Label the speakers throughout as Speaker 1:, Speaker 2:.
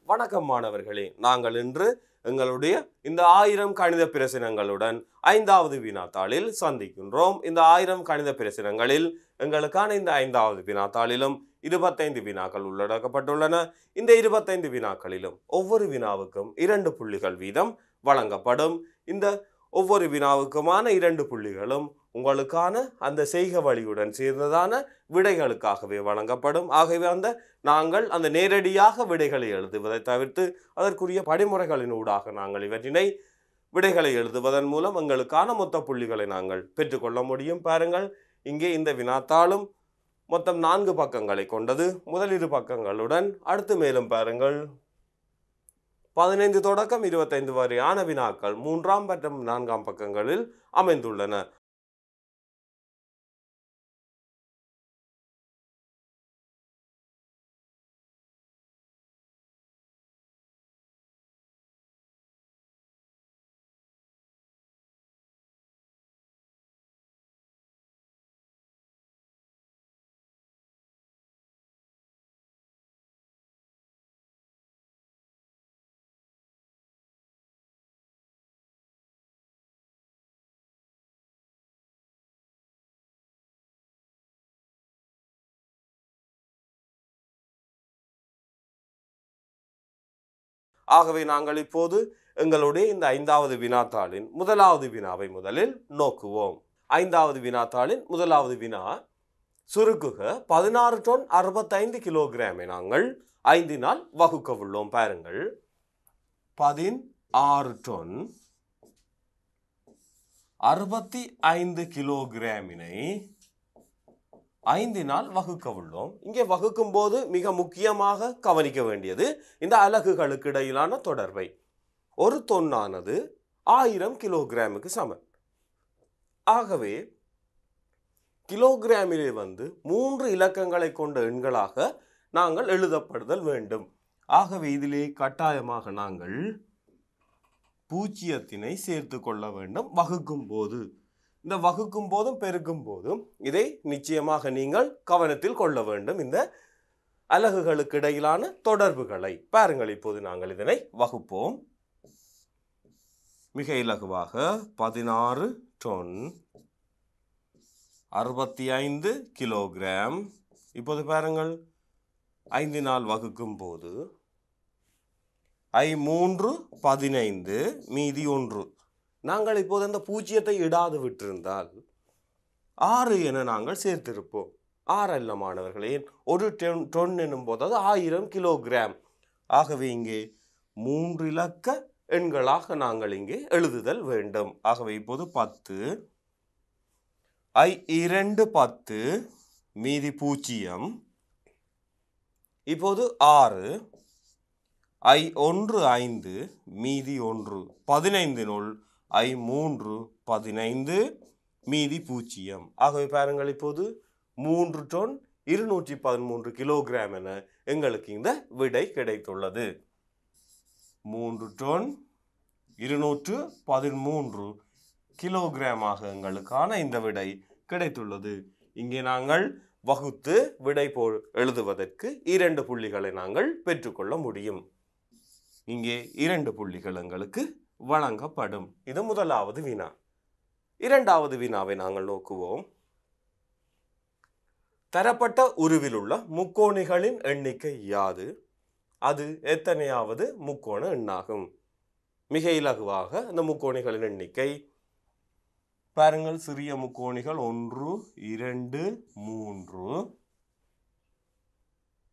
Speaker 1: வணக்கம் மாணவர்களே, நாங்கள் இன்று எங்களுடைய இந்த 1000 கணித பிரச்சனைகளுடன் 5வது வினாத்தாளில் சந்திக்கின்றோம். இந்த 1000 கணித பிரச்சனைகளில் எங்களுக்கான இந்த 5வது வினாத்தாளிலும் 25 வினாக்கள் உள்ளடக்கப்பட்டுள்ளன. இந்த 25 வினாக்களிலும் ஒவ்வொரு வினாவுக்கும் 2 புள்ளிகள் வீதம் வழங்கப்படும். இந்த ஒவ்வொரு வினாவுக்குமான 2 புள்ளிகளும் உங்களுக்கான அந்த செய்க வழியுடன் சேர்ந்ததான விடைகளுக்காகவே வழங்கப்படும். ஆகவே நாங்கள் அந்த நேரடியாக விடைகளை எழுதுவதை தவிர்த்து அதற்குரிய படிமுறைகளின் ஊடாக நாங்கள் இவற்றினை விடைகளை எழுதுவதன் மூலம் எங்களுக்கான மொத்த புள்ளிகளை நாங்கள் பெற்றுக்கொள்ள முடியும். பாருங்கள், இங்கே இந்த வினாத்தாளும் மொத்தம் 4 பக்கங்களை கொண்டது. முதல் 2 பக்கங்களுடன் அடுத்து மேலும் பாருங்கள் 15 தொடக்கம் 25 வரையான வினாக்கள் 3ஆம் மற்றும் 4ஆம் பக்கங்களில் அமைந்துள்ளன. ஆகவே நாங்கள் இப்போது எங்களுடைய இந்த 5வது வினாத்தாளின் முதலாவது வினாவை முதலில் நோக்குவோம். 5வது வினாத்தாளின் முதலாவது வினா, சுருக்குக 16 டன் 65 கிலோகிராமை நாங்கள் 5 வகுக்க உள்ளோம். பாருங்கள், 16 டன் 65 கிலோகிராமினை 5 வகுக்க உள்ளோம். இங்கே வகுக்கும் போது மிக முக்கியமாக கவனிக்க வேண்டியது இந்த அலகுகளுக்கு இடையிலான தொடர்பை. ஒரு தொன்னானது 1000 கிலோகிராமுக்கு சமன். ஆகவே கிலோகிராமிலே 3 இலக்கங்களை கொண்ட எண்களாக நாங்கள் எழுதப்படுதல் வேண்டும். ஆகவே இதிலே கட்டாயமாக நாங்கள் பூஜ்ஜியத்தினை சேர்த்து கொள்ள வேண்டும் வகுக்கும் போது. இந்த வகுக்கும் போதும் பெருக்கும் போதும் இதை நிச்சயமாக நீங்கள் கவனத்தில் கொள்ள வேண்டும், இந்த அலகுகளுக்கு இடையிலான தொடர்புகளை. பாருங்கள், இப்போது நாங்கள் இதனை வகுப்போம். மிக இலகுவாக 16 டன் 65 கிலோகிராம். இப்போது பாருங்கள், 5 வகுக்கும் போது 3 15 மீதி 1. நாங்கள் இப்போது அந்த பூஜ்ஜியத்தை இடாது விட்டிருந்தால் 6 என நாங்கள் சேர்த்திருப்போம். 6 அல்ல மாணவர்களே, ஒரு டன் என்னும் போது அது 1000 கிலோகிராம். ஆகவே இங்கே 3 இலக்க எண்களாக நாங்கள் இங்கே எழுதுதல் வேண்டும். ஆகவே இப்போது 10 2 10 மீதி 0. இப்போது 6 1 5 மீதி 1. 15 3 15 மீதி 0. ஆகவே பாருங்கள், இப்போது 3 டன் 213 கிலோகிராம் என எங்களுக்கு இந்த விடை கிடைத்துள்ளது. 3 டன் 213 கிலோகிராமாக எங்களுக்கான இந்த விடை கிடைத்துள்ளது. இங்கே நாங்கள் வகுத்து விடை போல் எழுதுவதற்கு 2 புள்ளிகளை நாங்கள் பெற்றுக்கொள்ள முடியும். இங்கே 2 புள்ளிகள் எங்களுக்கு வழங்கப்படும். இது முதலாவது வினா. 2வது வினாவை நாங்கள் நோக்குவோம். தரப்பட்ட உருவில் உள்ள முக்கோணிகளின் எண்ணிக்கை யாது? அது எத்தனையாவது முக்கோண எண்ணாகும்? மிக இலகுவாக அந்த முக்கோணிகளின் எண்ணிக்கை பாருங்கள். சிறிய முக்கோணிகள் 1 2 3.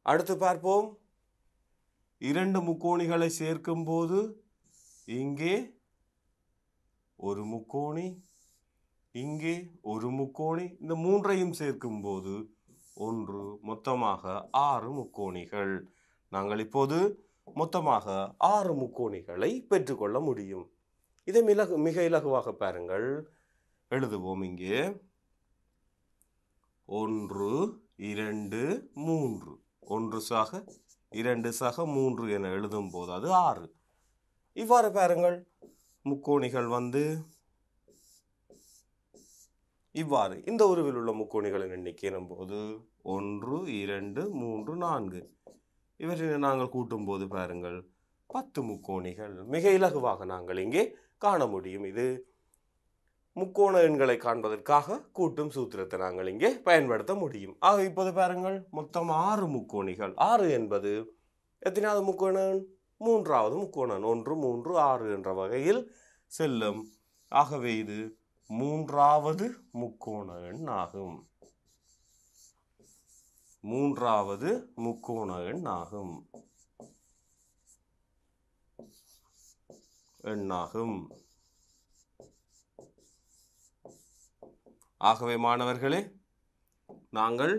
Speaker 1: அடுத்து பார்ப்போம். 2 முக்கோணிகளை சேர்க்கும் போது இங்கே ஒரு முக்கோணி, இங்கே ஒரு முக்கோணி. இந்த 3ஐயும் சேர்க்கும் போது 1, மொத்தமாக 6 முக்கோணிகள். நாங்கள் இப்போது மொத்தமாக 6 முக்கோணிகளை பெற்றுக்கொள்ள முடியும். இதை மிக இலகுவாக பாருங்கள், எழுதுவோம். இங்கே 1 2 3, 1 சக 2 சக 3 என எழுதும் போது அது 6. இவ்வாறு பாருங்கள், முக்கோணிகள் இவ்வாறு இந்த உருவில் உள்ள முக்கோணிகளின் எண்ணிக்கை எனும்போது 1 2 3 4. இவற்றினை நாங்கள் கூட்டும் போது பாருங்கள் 10 முக்கோணிகள் மிக இலகுவாக நாங்கள் இங்கே காண முடியும். இது முக்கோண எண்களை காண்பதற்காக கூட்டும் சூத்திரத்தை நாங்கள் இங்கே பயன்படுத்த முடியும். ஆக இப்போது பாருங்கள் மொத்தம் 6 முக்கோணிகள். 6 என்பது எத்தனையாவது முக்கோணம்? 3வது முக்கோணம். 1 3 6 என்ற வகையில் செல்லும். ஆகவே இது 3வது முக்கோண எண் ஆகும். 3வது முக்கோண எண் ஆகும். ஆகவே மாணவர்களே, நாங்கள்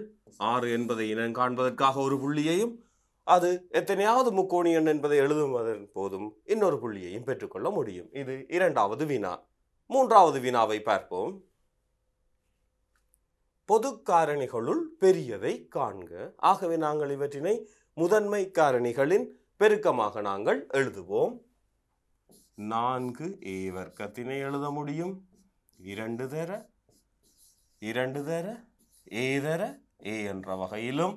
Speaker 1: 6 என்பதை இனம் காண்பதற்காக ஒரு புள்ளியையும் அது எத்தனையாவது முக்கோணி எண் என்பதை எழுதுவதன் போதும் இன்னொரு புள்ளியையும் பெற்றுக்கொள்ள முடியும். இது 2வது வினா. 3வது வினாவை பார்ப்போம். பொது காரணிகளுள் பெரியதை காண்க. ஆகவே நாங்கள் இவற்றினை முதன்மை காரணிகளின் பெருக்கமாக நாங்கள் எழுதுவோம். 4a வர்க்கத்தினை எழுத முடியும். 2 தர a தர a என்ற வகையிலும்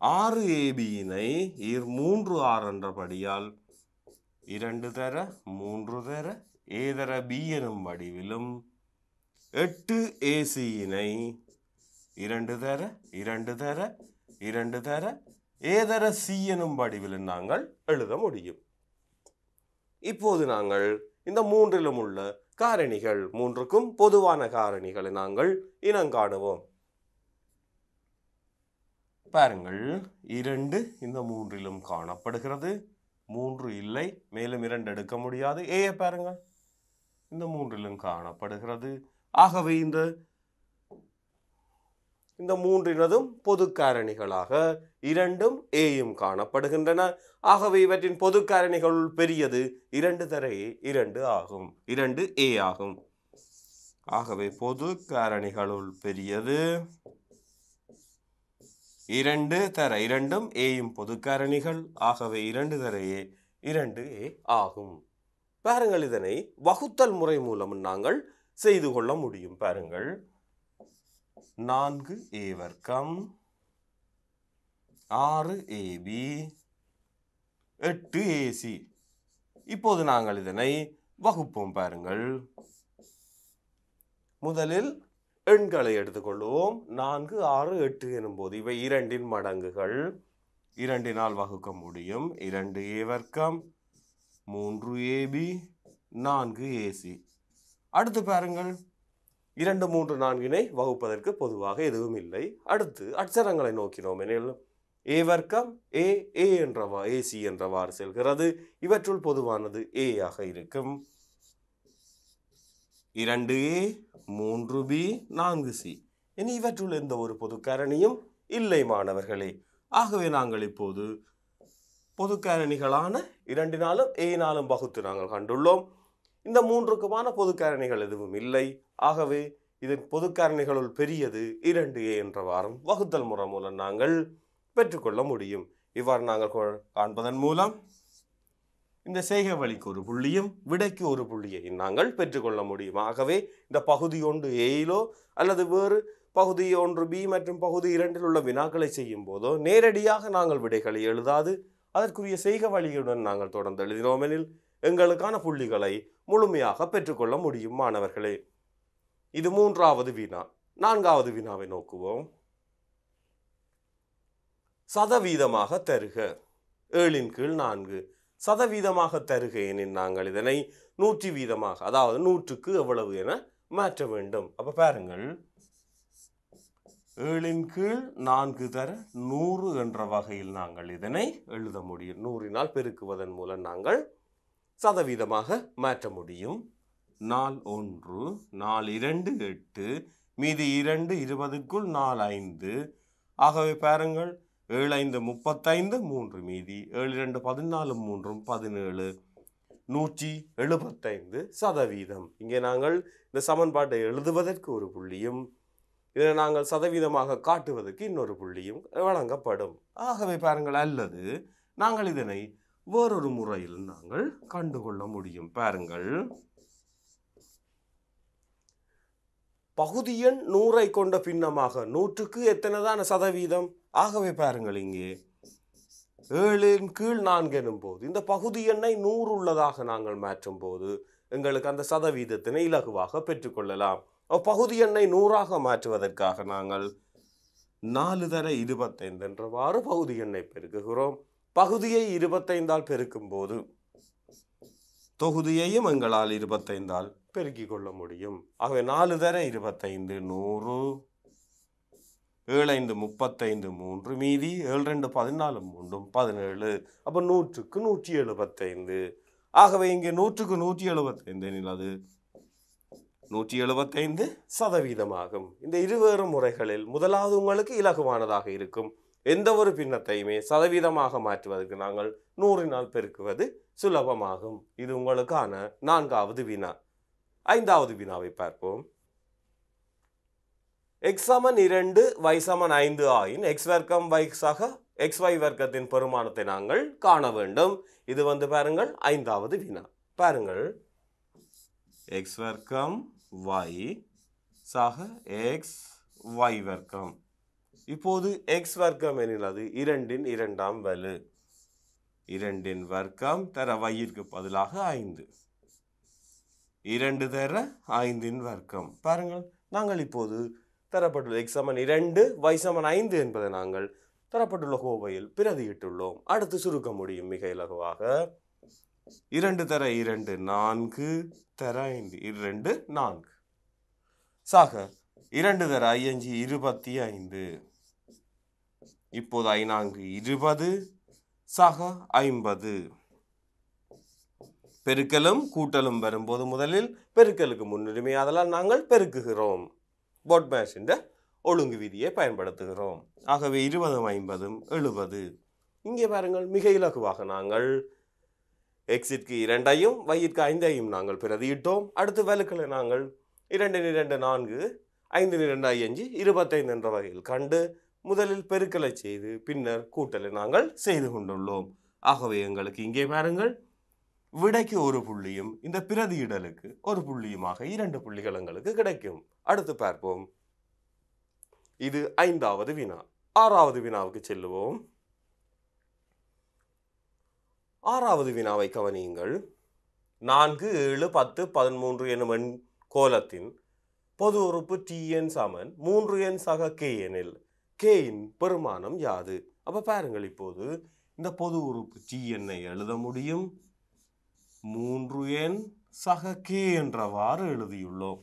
Speaker 1: 6ab-னை 3r என்றபடியால் 2 தர 3 தர a தர b எனும் வடிவிலும் 8ac-னை 2 தர 2 தர 2 தர a தர c எனும் வடிவிலும் நாங்கள் எழுத முடியும். இப்போது நாங்கள் இந்த மூன்றிலும் உள்ள காரணிகள், மூன்றுக்கும் பொதுவான காரணிகளை நாங்கள் இனங்காணுவோம். பாருங்கள், 2 இந்த மூன்றிலும் காணப்படுகிறது. 3 இல்லை, மேலும் 2 எடுக்க முடியாது. ஏ பாருங்கள், இந்த மூன்றிலும் காணப்படுகிறது. ஆகவே இந்த மூன்றினதும் பொது காரணிகளாக 2ம் ஏயும் காணப்படுகின்றன. ஆகவே இவற்றின் பொது காரணிகளுள் பெரியது 2 தர 2 ஆகும். 2a ஆகும். ஆகவே பொது காரணிகளுள் பெரியது 2 தர 2ம் ஏயும் பொது காரணிகள். ஆகவே 2 தர 2a ஆகும். பாருங்கள், இதனை வகுத்தல் முறை மூலம் நாங்கள் செய்து கொள்ள முடியும். பாருங்கள், 4a வர்க்கம் 6ab 8ac. இப்போது நாங்கள் இதனை வகுப்போம். பாருங்கள், முதலில் எண்களை எடுத்துக்கொள்வோம். 4 6 8 எனும் போது இவை 2இன் மடங்குகள். 2னால் வகுக்க முடியும். 2a வர்க்கம் 3ab 4ac. அடுத்து பாருங்கள், 2 3 4னை வகுப்பதற்கு பொதுவாக எதுவும் இல்லை. அடுத்து அட்சரங்களை நோக்கினோம் எனில் a வர்க்கம் a என்றவா ac என்றவாறு செல்கிறது. இவற்றுள் பொதுவானது a ஆக இருக்கும். 2a 3b 4c. இனி இவற்றுள் எந்த ஒரு பொது காரணியும் இல்லை மாணவர்களே. ஆகவே நாங்கள் இப்போது பொது காரணிகளான 2னாலும் a-னாலும் வகுத்து நாங்கள் கண்டுள்ளோம். இந்த மூன்றுக்குமான பொது காரணிகள் எதுவும் இல்லை. ஆகவே இதன் பொது காரணிகளுள் பெரியது 2a என்றவாறும் வகுத்தல் முறை மூலம் நாங்கள் பெற்றுக்கொள்ள முடியும். இவ்வாறு நாங்கள் காண்பதன் மூலம் இந்த செய்கை வழிக்கு ஒரு புள்ளியும் விடைக்கு ஒரு புள்ளியை நாங்கள் பெற்றுக்கொள்ள முடியும். ஆகவே இந்த பகுதி 1 ஏயிலோ அல்லது வேறு பகுதி 1 b மற்றும் பகுதி 2இல் உள்ள வினாக்களை செய்யும் போதோ நேரடியாக நாங்கள் விடைகளை எழுதாது அதற்குரிய செய்கை வழியுடன் நாங்கள் தொடர்ந்து எழுதினோம் எனில் எங்களுக்கான புள்ளிகளை முழுமையாக பெற்றுக்கொள்ள முடியும் மாணவர்களே. இது 3வது வினா. 4வது வினாவை நோக்குவோம். சதவீதமாக தருக. 7/4 சதவீதமாக தருக எனில் நாங்கள் இதனை 100 வீதமாக, அதாவது 100க்கு எவ்வளவு என மாற்ற வேண்டும். அப்ப பாருங்கள், 7/4 தர 100 என்ற வகையில் நாங்கள் இதனை எழுத முடியும். 100னால் பெருக்குவதன் மூலம் நாங்கள் சதவீதமாக மாற்ற முடியும். 4 1 4 2 8 மீதி 2 20க்குள் 4 5. ஆகவே பாருங்கள், 7 5 35 3 மீதி 7 2 14 3 17 175 சதவீதம். இங்கே நாங்கள் இந்த சமன்பாட்டை எழுதுவதற்கு ஒரு புள்ளியும் இதை நாங்கள் சதவீதமாக காட்டுவதற்கு இன்னொரு புள்ளியும் வழங்கப்படும். ஆகவே பாருங்கள், அல்லது நாங்கள் இதனை வேறொரு முறையில் நாங்கள் கண்டுகொள்ள முடியும். பாருங்கள், பகுதி எண் 100ஐ கொண்ட பின்னமாக 100க்கு எத்தனைதான சதவீதம்? ஆகவே பாருங்கள், இங்கே 7 கீழ் 4 எனும் போது இந்த பகுதி எண்ணை 100 உள்ளதாக நாங்கள் மாற்றும் போது எங்களுக்கு அந்த சதவீதத்தினை இலகுவாக பெற்றுக்கொள்ளலாம். பகுதி எண்ணை 100ஆக மாற்றுவதற்காக நாங்கள் 4 தர 25 என்றவாறு பகுதி எண்ணை பெருக்குகிறோம். பகுதியை 25ஆல் பெருக்கும் போது தொகுதியையும் எங்களால் 25ஆல் பெருக்கிக் கொள்ள முடியும். ஆகவே 4 தர 25 100, 7 5 35 3 மீதி 7 2 14 3 17. அப்போ 100க்கு 175. ஆகவே இங்கே 100க்கு 175 எனில் அது 175% ஆகும். இந்த இருவேறு முறைகளில் முதலாவது உங்களுக்கு இலகுவானதாக இருக்கும். எந்த ஒரு பின்னத்தையுமே சதவீதமாக மாற்றுவதற்கு நாங்கள் 100னால் பெருக்குவது சுலபமாகும். இது உங்களுக்கான 4வது வினா. 5வது வினாவை பார்ப்போம். x = 2 y = 5 ஆயின் x வர்க்கம் y சக xy வர்க்கத்தின் பெருமானத்தை நாங்கள் காண வேண்டும். இது பாருங்கள் 5வது வினா. பாருங்கள், x வர்க்கம் y சக xy வர்க்கம். இப்போது x வர்க்கம் எனில் அது 2 இன் 2ஆம் வலு. 2 இன் வர்க்கம் தர yற்கு பதிலாக 5. 2 தர 5 இன் வர்க்கம். பாருங்கள், நாங்கள் இப்போது தரப்பட்டுள்ள x = 2 y = 5 என்பதை நாங்கள் தரப்பட்டுள்ள கோவையில் பிரதியிட்டுள்ளோம். அடுத்து சுருக்க முடியும் மிக இலகுவாக. 2 தர 2 4 தர 5 2 4 சக 2 தர 5 25. இப்போது 5 20 சக 50. பெருக்கலும் கூட்டலும் வரும்போது முதலில் பெருக்கலுக்கு முன்னுரிமை, அதனால் நாங்கள் பெருக்குகிறோம். பொட்மேஷின் ஒழுங்கு விதியை பயன்படுத்துகிறோம். ஆகவே 20 50 70. இங்கே பாருங்கள், மிக இலகுவாக நாங்கள் எக்ஸிற்கு 2ஐயும் வையிற்கு 5ஐயும் நாங்கள் பிரதியிட்டோம். அடுத்து வலுக்களை நாங்கள் 2 2 4 5 2 5 25 என்ற வகையில் கண்டு முதலில் பெருக்கலை செய்து பின்னர் கூட்டலை நாங்கள் செய்து கொண்டுள்ளோம். ஆகவே எங்களுக்கு இங்கே பாருங்கள், விடைக்கு ஒரு புள்ளியும் இந்த பிரதியிடலுக்கு ஒரு புள்ளியுமாக 2 புள்ளிகள் எங்களுக்கு கிடைக்கும். அடுத்து பார்ப்போம். இது 5வது வினா. 6வது வினாவுக்கு செல்லுவோம். 6வது வினாவை கவனியுங்கள். 4 7 10 13 எனும் எண் கோலத்தின் பொது உறுப்பு tn சமன் 3n சக k எனில் k-இன் பெருமானம் யாது? அப்ப பாருங்கள், இப்போது இந்த பொது உறுப்பு tn-ஐ எழுத முடியும். 3n சக k என்றவாறு எழுதியுள்ளோம்.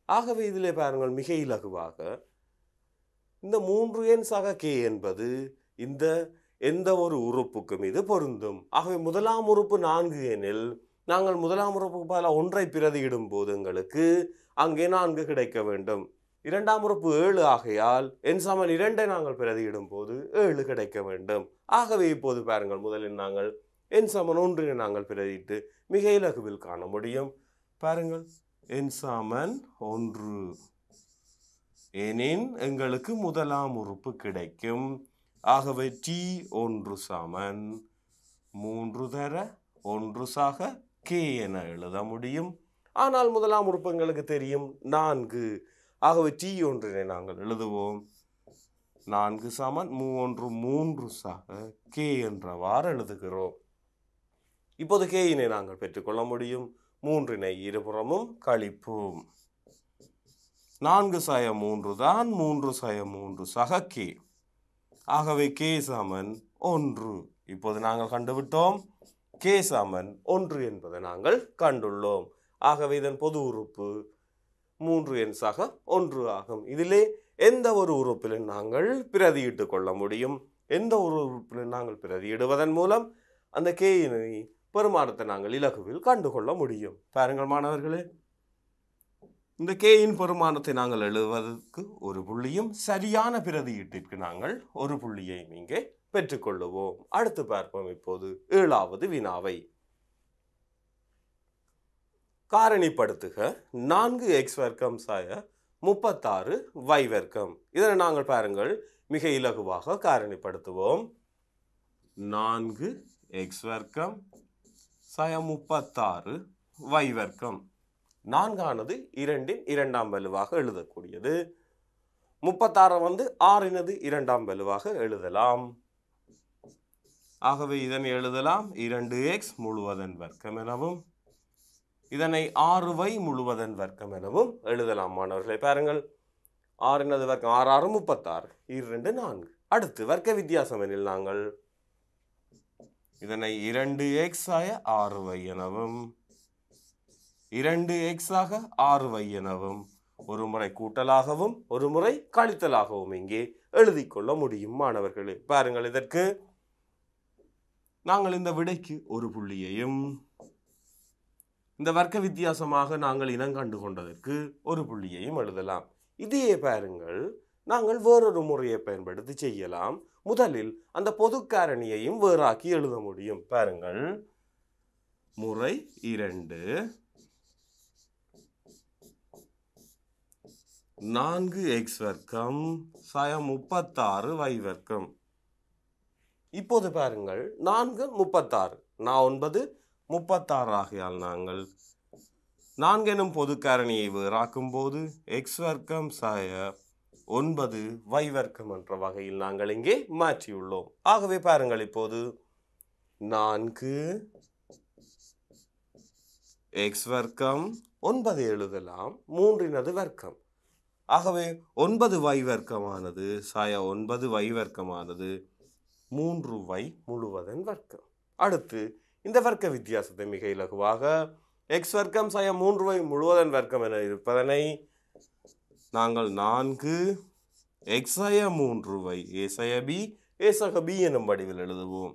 Speaker 1: ஆகவே இதிலே பாருங்கள், மிக இலகுவாக இந்த 3n சக k என்பது இந்த எந்த ஒரு உறுப்புக்கும் இது பொருந்தும். ஆகவே முதலாம் உறுப்பு 4 எனில் நாங்கள் முதலாம் உறுப்புக்கு பதிலாக 1ஐ பிரதியிடும் போது எங்களுக்கு அங்கே 4 கிடைக்க வேண்டும். இரண்டாம் உறுப்பு 7 ஆகையால் n = 2ஐ நாங்கள் பிரதியிடும் போது 7 கிடைக்க வேண்டும். ஆகவே இப்போது பாருங்கள், முதலில் நாங்கள் n = 1 நாங்கள் பிரதியிட்டு மிக இலகுவில் காண முடியும். பாருங்கள், n = 1 எனின் எங்களுக்கு முதலாம் உறுப்பு கிடைக்கும். ஆகவே t1 சமன் 3 தர 1 சக k என எழுத முடியும். ஆனால் முதலாம் உறுப்பு எங்களுக்கு தெரியும் 4. ஆகவே t1-ஐ நாங்கள் எழுதுவோம். 4 சமன் 3 சக k என்றவாறு எழுதுகிறோம். இப்போது k-னை நாங்கள் பெற்றுக்கொள்ள முடியும். 3-னை இருபுறமும் கழிப்போம். 4 சய 3 தான் 3 சய 3 சக k. ஆகவே k சமன் 1. இப்போது நாங்கள் கண்டுவிட்டோம் k சமன் 1 என்பதை நாங்கள் கண்டுள்ளோம். ஆகவே இதன் பொது உறுப்பு 3n சக 1 ஆகும். இதிலே எந்த ஒரு உறுப்பிலும் நாங்கள் பிரதியிட்டு கொள்ள முடியும். எந்த ஒரு உறுப்பிலும் நாங்கள் பிரதியிடுவதன் மூலம் அந்த k-இனை பெருமானத்தை நாங்கள் இலகுவில் கண்டுகொள்ள முடியும். பாருங்கள் மாணவர்களே, இந்த k-இன் பெருமானத்தை நாங்கள் எழுதுவதற்கு ஒரு புள்ளியும் சரியான பிரதியீட்டிற்கு நாங்கள் ஒரு புள்ளியை இங்கே பெற்றுக்கொள்ளுவோம். அடுத்து பார்ப்போம் இப்போது 7வது வினாவை. காரணிப்படுத்துக 4x வர்க்கம் சாய 36 y வர்க்கம். இதனை நாங்கள் பாருங்கள் மிக இலகுவாக காரணிப்படுத்துவோம். 4x வர்க்கம் சாய 36 y வர்க்கம். 4ஆனது 2-இன் 2ஆம் வலுவாக எழுதக்கூடியது. 36 6-னது 2ஆம் வலுவாக எழுதலாம். ஆகவே இதனை எழுதலாம் 2x முழுவதன் வர்க்கம் எனவும் இதனை 6y முழுவதன் வர்க்கம் எனவும் எழுதலாம் மாணவர்களை. பாருங்கள் 6 வர்க்கம் 6 6 36 2 4. அடுத்து வர்க்க வித்தியாசம் எனில் நாங்கள் இதனை 2x ஆக 6y எனவும் 2x ஆக 6y எனவும் ஒரு முறை கூட்டலாகவும் ஒரு முறை கழித்தலாகவும் இங்கே எழுதி கொள்ள முடியும் மாணவர்களே. பாருங்கள் இதற்கு நாங்கள் இந்த விடைக்கு ஒரு புள்ளியையும் இந்த வர்க்க வித்தியாசமாக நாங்கள் இனங்கண்டு கொண்டதற்கு ஒரு புள்ளியையும் எழுதலாம். இதையே பாருங்கள் நாங்கள் வேறொரு முறையை பயன்படுத்தி செய்யலாம். முதலில் அந்த பொது காரணியையும் வேறாக்கி எழுத முடியும். பாருங்கள் முறை 2 4x வர்க்கம் சயம் 36y வர்க்கம். இப்போது பாருங்கள் 4 36 9 36 ஆகையால் நாங்கள் 4 எனும் பொது காரணியை வேறாக்கும் போது x வர்க்கம் சாய 9y வர்க்கம் என்ற வகையில் நாங்கள் இங்கே மாற்றியுள்ளோம். ஆகவே பாருங்கள் இப்போது 4x வர்க்கம் 9 எழுதலாம் 3 வர்க்கம். ஆகவே 9y வர்க்கமானது சாய 9y வர்க்கமானது 3y முழுவதன் வர்க்கம். அடுத்து இந்த வர்க்க வித்தியாசத்தை மிக இலகுவாக x வர்க்கம் சாய 3y முழுவதன் வர்க்கம் என இருப்பதனை நாங்கள் 4x சாய 3y a சாய b a சாக b எனும் வடிவில் எழுதுவோம்.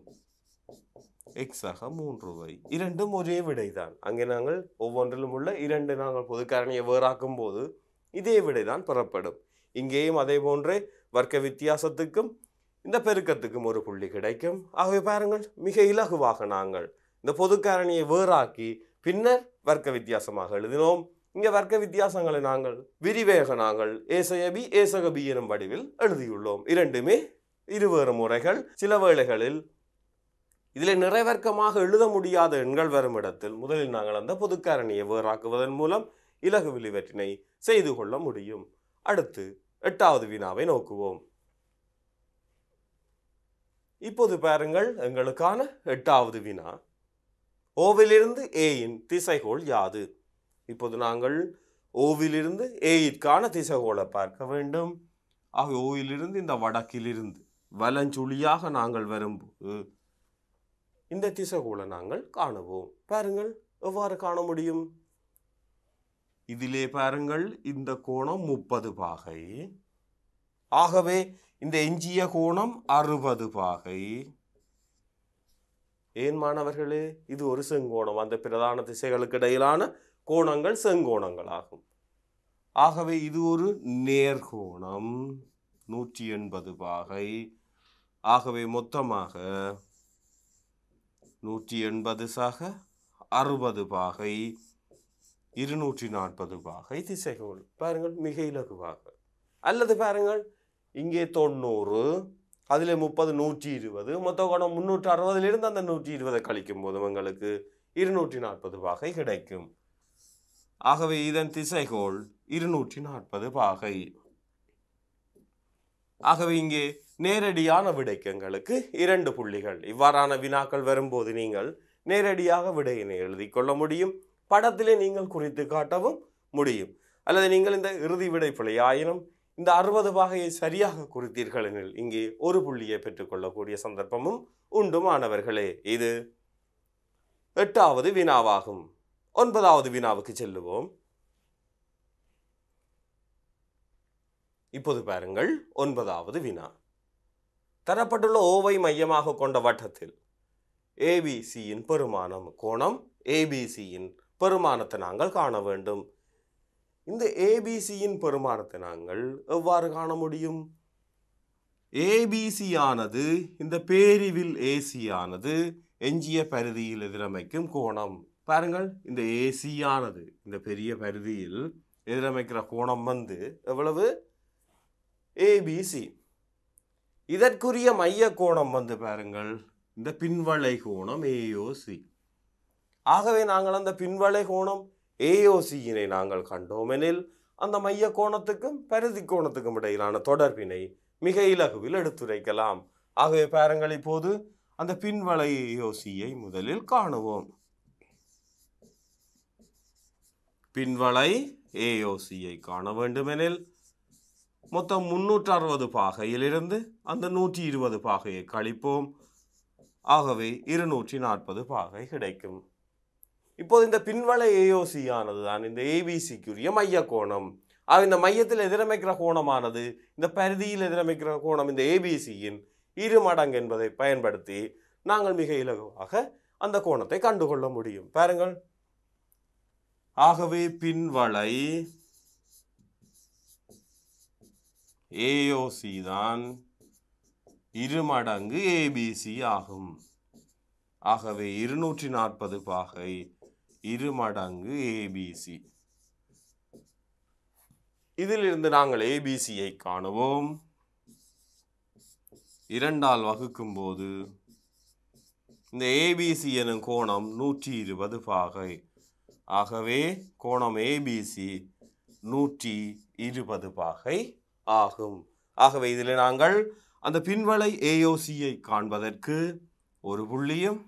Speaker 1: x ஆக 3y இரண்டும் ஒரே விடைதான். அங்கே நாங்கள் ஒவ்வொன்றிலும் உள்ள 2 நாங்கள் பொது காரணியை வேறாக்கும் போது இதே விடைதான் பெறப்படும். இங்கேயும் அதே போன்றே வர்க்க வித்தியாசத்துக்கும் இந்த பெருக்கத்துக்கும் ஒரு புள்ளி கிடைக்கும். ஆகவே பாருங்கள் மிக இலகுவாக நாங்கள் இந்த பொது காரணியை வேறாக்கி பின்னர் வர்க்க வித்தியாசமாக எழுதினோம். இங்கே வர்க்க வித்தியாசங்களை நாங்கள் விரிவேக நாங்கள் ஏசக பி எனும் வடிவில் எழுதியுள்ளோம். இரண்டுமே இருவேறு முறைகள். சில வேளைகளில் இதில் நிறைவர்க்கமாக எழுத முடியாத எண்கள் வரும் இடத்தில் முதலில் நாங்கள் அந்த பொது காரணியை வேறாக்குவதன் மூலம் இலகுவில் இவற்றினை செய்து கொள்ள முடியும். அடுத்து 8வது வினாவை நோக்குவோம். இப்போது பாருங்கள் எங்களுக்கான 8வது வினா ஓவிலிருந்து ஏயின் திசைகோள் யாது? இப்போது நாங்கள் ஓவிலிருந்து ஏயிற்கான திசைகோளை பார்க்க வேண்டும். ஆக ஓவிலிருந்து இந்த வடக்கிலிருந்து வலஞ்சுழியாக நாங்கள் வரும்போது இந்த திசைகோளை நாங்கள் காணுவோம். பாருங்கள் எவ்வாறு காண முடியும்? இதிலே பாருங்கள் இந்த கோணம் 30 பாகை. ஆகவே இந்த எஞ்சிய கோணம் 60 பாகை. ஏன் மாணவர்களே? இது ஒரு செங்கோணம். அந்த பிரதான திசைகளுக்கு இடையிலான கோணங்கள் செங்கோணங்கள் ஆகும். ஆகவே இது ஒரு நேர்கோணம் 180 பாகை. ஆகவே மொத்தமாக 180 சாக 60 பாகை 240 பாகை திசைகோள். பாருங்கள் மிக இலகுவாக. அல்லது பாருங்கள் இங்கே 90 அதில் 30 120 மொத்த கோணம் 360 அந்த 120 கழிக்கும் போது உங்களுக்கு 240 பாகை கிடைக்கும். ஆகவே இதன் திசைகோள் 240 பாகை. ஆகவே இங்கே நேரடியான விடைக்கு எங்களுக்கு 2 புள்ளிகள். இவ்வாறான வினாக்கள் வரும்போது நீங்கள் நேரடியாக விடையினை எழுதி கொள்ள முடியும். படத்திலே நீங்கள் குறித்து காட்டவும் முடியும். அல்லது நீங்கள் இந்த இறுதி விடை பிழையாயினும் இந்த 60 பாகையை சரியாக குறித்தீர்கள் எனில் இங்கே ஒரு புள்ளியை பெற்றுக்கொள்ளக்கூடிய சந்தர்ப்பமும் உண்டு மாணவர்களே. இது 8வது வினாவாகும். 9வது வினாவுக்கு செல்லுவோம். இப்போது பாருங்கள் 9வது வினா. தரப்பட்டுள்ள ஓவை மையமாக கொண்ட வட்டத்தில் ஏபிசியின் பெருமானம் கோணம் ஏபிசியின் பெருமானத்தை நாங்கள் காண வேண்டும். இந்த ஏபிசியின் பெருமானத்தை நாங்கள் எவ்வாறு காண முடியும்? ஏபிசி ஆனது இந்த பேரிவில் ஏசி ஆனது எஞ்சிய பரிதியில் எதிரமைக்கும் கோணம். பாருங்கள் இந்த ஏசி ஆனது இந்த பெரிய பரிதியில் எதிரமைக்கிற கோணம் வந்து எவ்வளவு? ஏபிசி. இதற்குரிய மைய கோணம் வந்து பாருங்கள் இந்த பின்வளை கோணம் ஏஓசி. ஆகவே நாங்கள் அந்த பின்வளை கோணம் ஏஓசியினை நாங்கள் கண்டோமெனில் அந்த மைய கோணத்துக்கும் பரிதி கோணத்துக்கும் இடையிலான தொடர்பினை மிக இலகுவில் எடுத்துரைக்கலாம். ஆகவே பாருங்கள் இப்போது அந்த பின்வளை ஏயோசியை முதலில் காணுவோம். பின்வளை ஏயோசியை காண வேண்டுமெனில் மொத்தம் 360 பாகையிலிருந்து அந்த 120 பாகையை கழிப்போம். ஆகவே 240 பாகை கிடைக்கும். இப்போது இந்த பின்வளை ஏயோசியானது தான் இந்த ஏபிசிக்குரிய மைய கோணம். இந்த மையத்தில் எதிரமைக்கிற கோணமானது இந்த பரிதியில் எதிரமைக்கிற கோணம் இந்த ஏபிசியின் 2 மடங்கு என்பதை பயன்படுத்தி நாங்கள் மிக இலகுவாக அந்த கோணத்தை கண்டுகொள்ள முடியும். பாருங்கள், ஆகவே பின்வளை ஏஓசி தான் 2 மடங்கு ஏபிசி ஆகும். ஆகவே 240 பாகை 2 மடங்கு ஏபிசி. இதிலிருந்து நாங்கள் ஏபிசியை காணுவோம். 2ஆல் வகுக்கும் போது இந்த ஏபிசி எனும் கோணம் 120 பாகை. ஆகவே கோணம் ஏபிசி 120 பாகை ஆகும். ஆகவே இதில் நாங்கள் அந்த பின்வளை ஏஓசியை காண்பதற்கு ஒரு புள்ளியும்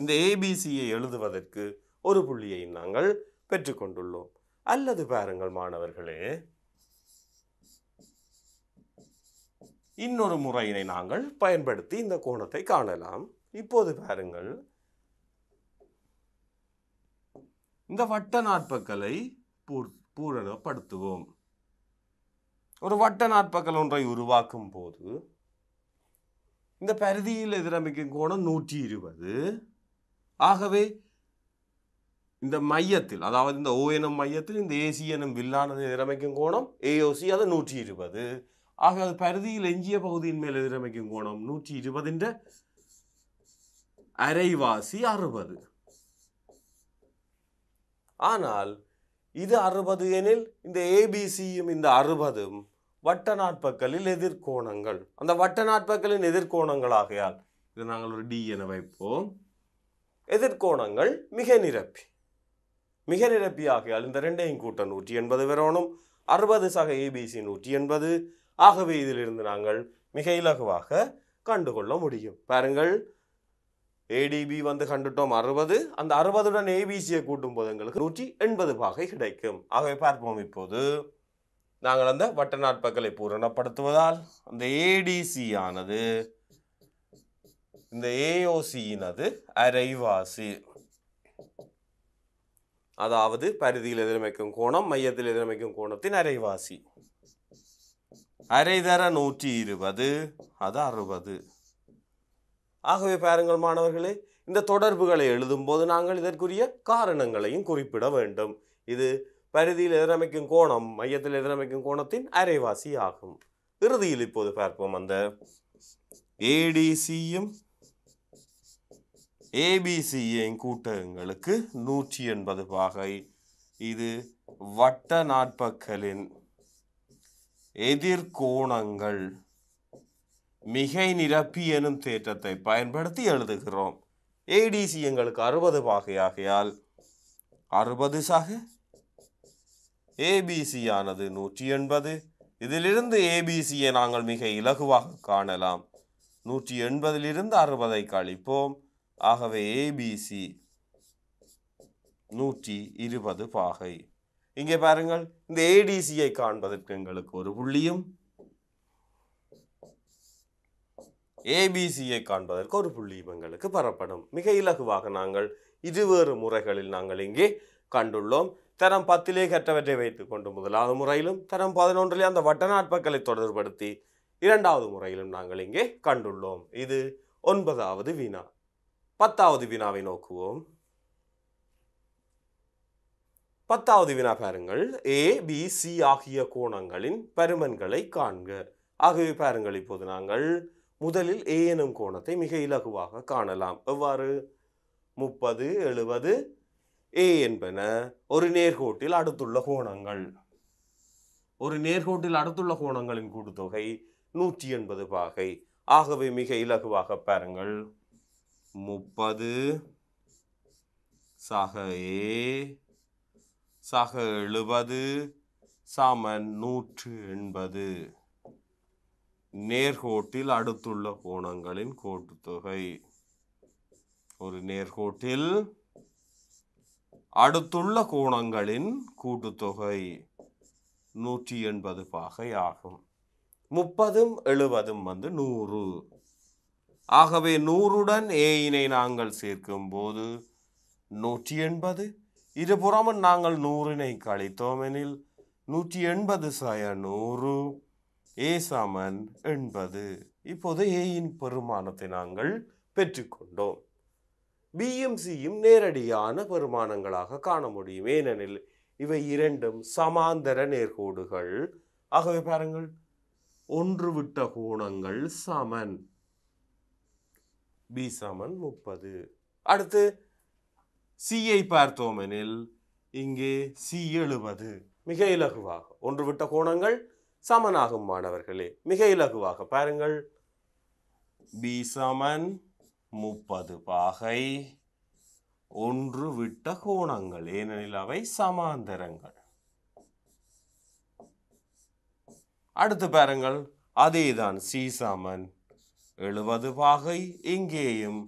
Speaker 1: இந்த ஏபிசியை எழுதுவதற்கு ஒரு புள்ளியை நாங்கள் பெற்றுக்கொண்டுள்ளோம். அல்லது பாருங்கள் மாணவர்களே, இன்னொரு முறையினை நாங்கள் பயன்படுத்தி இந்த கோணத்தை காணலாம். இப்போது பாருங்கள், இந்த வட்ட நாட்பக்கலை பூரணப்படுத்துவோம். ஒரு வட்ட நாட்பக்கல் ஒன்றை உருவாக்கும் போது இந்த பரிதியில் எதிரமைக்கும் கோணம் 120. ஆகவே இந்த மையத்தில், அதாவது இந்த ஓ எனும் மையத்தில் இந்த ஏசி எனும் வில்லானது எதிரமைக்கும் கோணம் ஏஓசி, அது 120. ஆக அது பரிதியில் எஞ்சிய பகுதியின் மேல் எதிரமைக்கும் கோணம் 120 அரைவாசி 60. ஆனால் இது 60 எனில் இந்த ஏபிசியும் இந்த 60ம் வட்ட நாட்பக்கலில் எதிர்கோணங்கள். அந்த வட்ட நாட்பக்கலின் எதிர்கோணங்கள் ஆகையால் இது நாங்கள் ஒரு டி என வைப்போம். எதிர்கோணங்கள் மிக நிரப்பி ஆகையால் இந்த 2ஐயும் கூட்ட 180 வரணும். 60 சக ஏபிசி 180. ஆகவே இதிலிருந்து நாங்கள் மிக இலகுவாக கண்டுகொள்ள முடியும். பாருங்கள், ஏடிபி வந்து கண்டுட்டோம் 60. அந்த 60உடன் ஏபிசியை கூட்டும் போது எங்களுக்கு 180 பாகை கிடைக்கும். ஆகவே பார்ப்போம், இப்போது நாங்கள் அந்த வட்ட நாட்பக்கலை பூரணப்படுத்துவதால் அந்த ஏடிசி ஆனது இந்த ஏஓசியினது அரைவாசி. அதாவது பரிதியில் எதிரமைக்கும் கோணம் மையத்தில் எதிரமைக்கும் கோணத்தின் அரைவாசி. அரை தர 120, அது 60. ஆகவே பாருங்கள் மாணவர்களே, இந்த தொடர்புகளை எழுதும் போது நாங்கள் இதற்குரிய காரணங்களையும் குறிப்பிட வேண்டும். இது பரிதியில் எதிரமைக்கும் கோணம் மையத்தில் எதிரமைக்கும் கோணத்தின் அரைவாசி ஆகும். இறுதியில் இப்போது பார்ப்போம், அந்த ஏடிசியும் ஏபிசியையும் கூட்ட எங்களுக்கு 180 பாகை. இது வட்ட நாட்பக்கலின் எதிர்கோணங்கள் மிகை நிரப்பி எனும் தேற்றத்தை பயன்படுத்தி எழுதுகிறோம். ஏடிசி எங்களுக்கு 60 பாகை ஆகையால் 60 சக ஏபிசி ஆனது 180. இதிலிருந்து ஏபிசியை நாங்கள் மிக இலகுவாக காணலாம். 180 60ஐ கழிப்போம். ஆகவே ஏபிசி 120 பாகை. இங்கே பாருங்கள், இந்த ஏடிசியை காண்பதற்கு எங்களுக்கு ஒரு புள்ளியும் ஏபிசியை காண்பதற்கு ஒரு புள்ளியும் எங்களுக்கு பெறப்படும். மிக இலகுவாக நாங்கள் இருவேறு முறைகளில் நாங்கள் இங்கே கண்டுள்ளோம். தரம் 10 கற்றவற்றை வைத்துக் கொண்டு முதலாவது முறையிலும், தரம் 11 அந்த வட்ட நாட்பக்கலை தொடர்படுத்தி 2வது முறையிலும் நாங்கள் இங்கே கண்டுள்ளோம். இது 9வது வினா. 10வது வினாவை நோக்குவோம். 10வது வினா பாருங்கள், ஏபிசி ஆகிய கோணங்களின் பருமன்களை காண்க. ஆகவே பாருங்கள், இப்போது நாங்கள் முதலில் ஏ எனும் கோணத்தை மிக இலகுவாக காணலாம். எவ்வாறு? 30, 70 ஏ என்பன ஒரு நேர்கோட்டில் அடுத்துள்ள கோணங்கள். ஒரு நேர்கோட்டில் அடுத்துள்ள கோணங்களின் கூட்டுத்தொகை 180 பாகை. ஆகவே மிக இலகுவாக பாருங்கள், 30 சக ஏ சக 70 சமன் 180 நேர்கோட்டில் அடுத்துள்ள கோணங்களின் கூட்டுத்தொகை. ஒரு நேர்கோட்டில் அடுத்துள்ள கோணங்களின் கூட்டுத்தொகை 180 பாகை ஆகும். 30ம் 70ம் 100. ஆகவே 100உடன் ஏயினை நாங்கள் சேர்க்கும் போது 180. இருபுறமும் நாங்கள் 100னை கழித்தோம் எனில் 180 100 ஏ சமன் 80. இப்போது ஏயின் பெருமானத்தை நாங்கள் பெற்றுக்கொண்டோம். பியும் சியும் நேரடியான பெருமானங்களாக காண முடியும். ஏனெனில் இவை இரண்டும் சமாந்தர நேர்கோடுகள். ஆகவே பாருங்கள், ஒன்று விட்ட கோணங்கள் சமன். பி சமன் 30. அடுத்து சியை பார்த்தோம் எனில் இங்கே சி 70. மிக இலகுவாக ஒன்று விட்ட கோணங்கள் சமனாகும் மாணவர்களே. மிக இலகுவாக பாருங்கள், பி சமன் 30 பாகை ஒன்று விட்ட கோணங்கள், ஏனெனில் அவை சமாந்தரங்கள். அடுத்து பாருங்கள், அதேதான் சி சமன் 70 பாகை. இங்கேயும்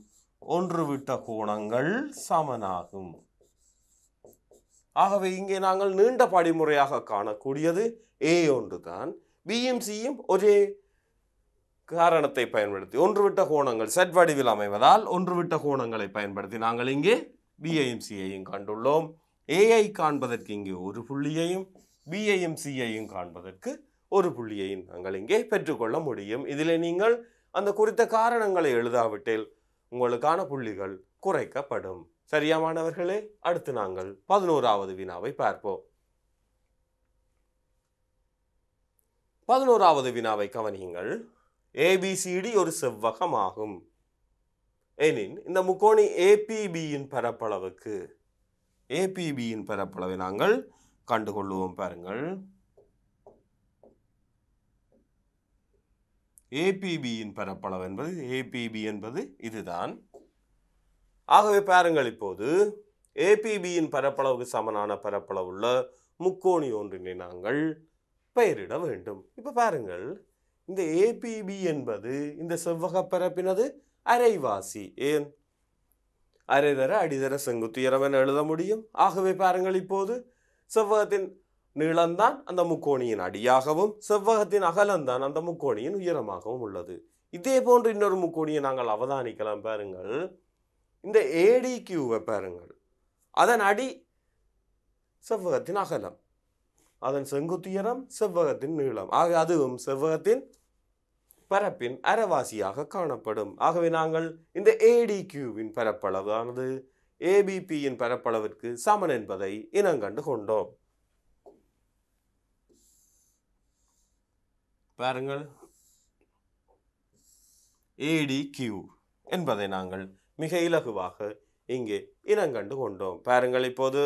Speaker 1: ஒன்று விட்ட கோணங்கள் சமனாகும். ஆகவே இங்கே நாங்கள் நீண்ட படிமுறையாக காணக்கூடியது ஏ ஒன்று தான். பியும் சியும் ஒரே காரணத்தை பயன்படுத்தி ஒன்று விட்ட கோணங்கள் செட் வடிவில் அமைவதால் ஒன்று விட்ட கோணங்களை பயன்படுத்தி நாங்கள் இங்கே பியையும் சியையும் கண்டுள்ளோம். ஏஐ காண்பதற்கு இங்கே ஒரு புள்ளியையும் பியையும் சியையும் காண்பதற்கு ஒரு புள்ளியையும் நாங்கள் இங்கே பெற்றுக்கொள்ள முடியும். இதில் நீங்கள் அந்த குறித்த காரணங்களை எழுதாவிட்டில் உங்களுக்கான புள்ளிகள் குறைக்கப்படும். சரியா மாணவர்களே? அடுத்து நாங்கள் 11வது வினாவை பார்ப்போம். 11வது வினாவை கவனியுங்கள். ஏபிசிடி ஒரு செவ்வகமாகும் எனின் இந்த முக்கோணி ஏபிபியின் பரப்பளவுக்கு ஏபிபியின் பரப்பளவை நாங்கள் கண்டுகொள்வோம். பாருங்கள், ஏபிபியின் பரப்பளவு என்பது ஏபிபி என்பது இதுதான். ஆகவே பாருங்கள், இப்போது ஏபிபியின் பரப்பளவுக்கு சமனான பரப்பளவுள்ள முக்கோணி ஒன்றினை நாங்கள் பெயரிட வேண்டும். இப்போ பாருங்கள், இந்த ஏபிபி என்பது இந்த செவ்வக பரப்பினது அரைவாசி. ஏன் அரைதர அடிதர செங்குத்துயரம் என எழுத முடியும். ஆகவே பாருங்கள், இப்போது செவ்வகத்தின் நீளம்தான் அந்த முக்கோணியின் அடியாகவும் செவ்வகத்தின் அகலம்தான் அந்த முக்கோணியின் உயரமாகவும் உள்ளது. இதே போன்று இன்னொரு முக்கோணியை நாங்கள் அவதானிக்கலாம். பாருங்கள், இந்த ஏடிக்யூவை பாருங்கள், அதன் அடி செவ்வகத்தின் அகலம், அதன் செங்குத்துயரம் செவ்வகத்தின் நீளம். ஆக அதுவும் செவ்வகத்தின் பரப்பின் அரைவாசியாக காணப்படும். ஆகவே நாங்கள் இந்த ஏடிக்யூவின் பரப்பளவு ஆனது ஏபிபியின் பரப்பளவிற்கு சமன் என்பதை இனங்கண்டு கொண்டோம். பாருங்கள், ஏடிக்யூ என்பதை நாங்கள் மிக இலகுவாக இங்கே இனங்கண்டு கொண்டோம். பாருங்கள், இப்போது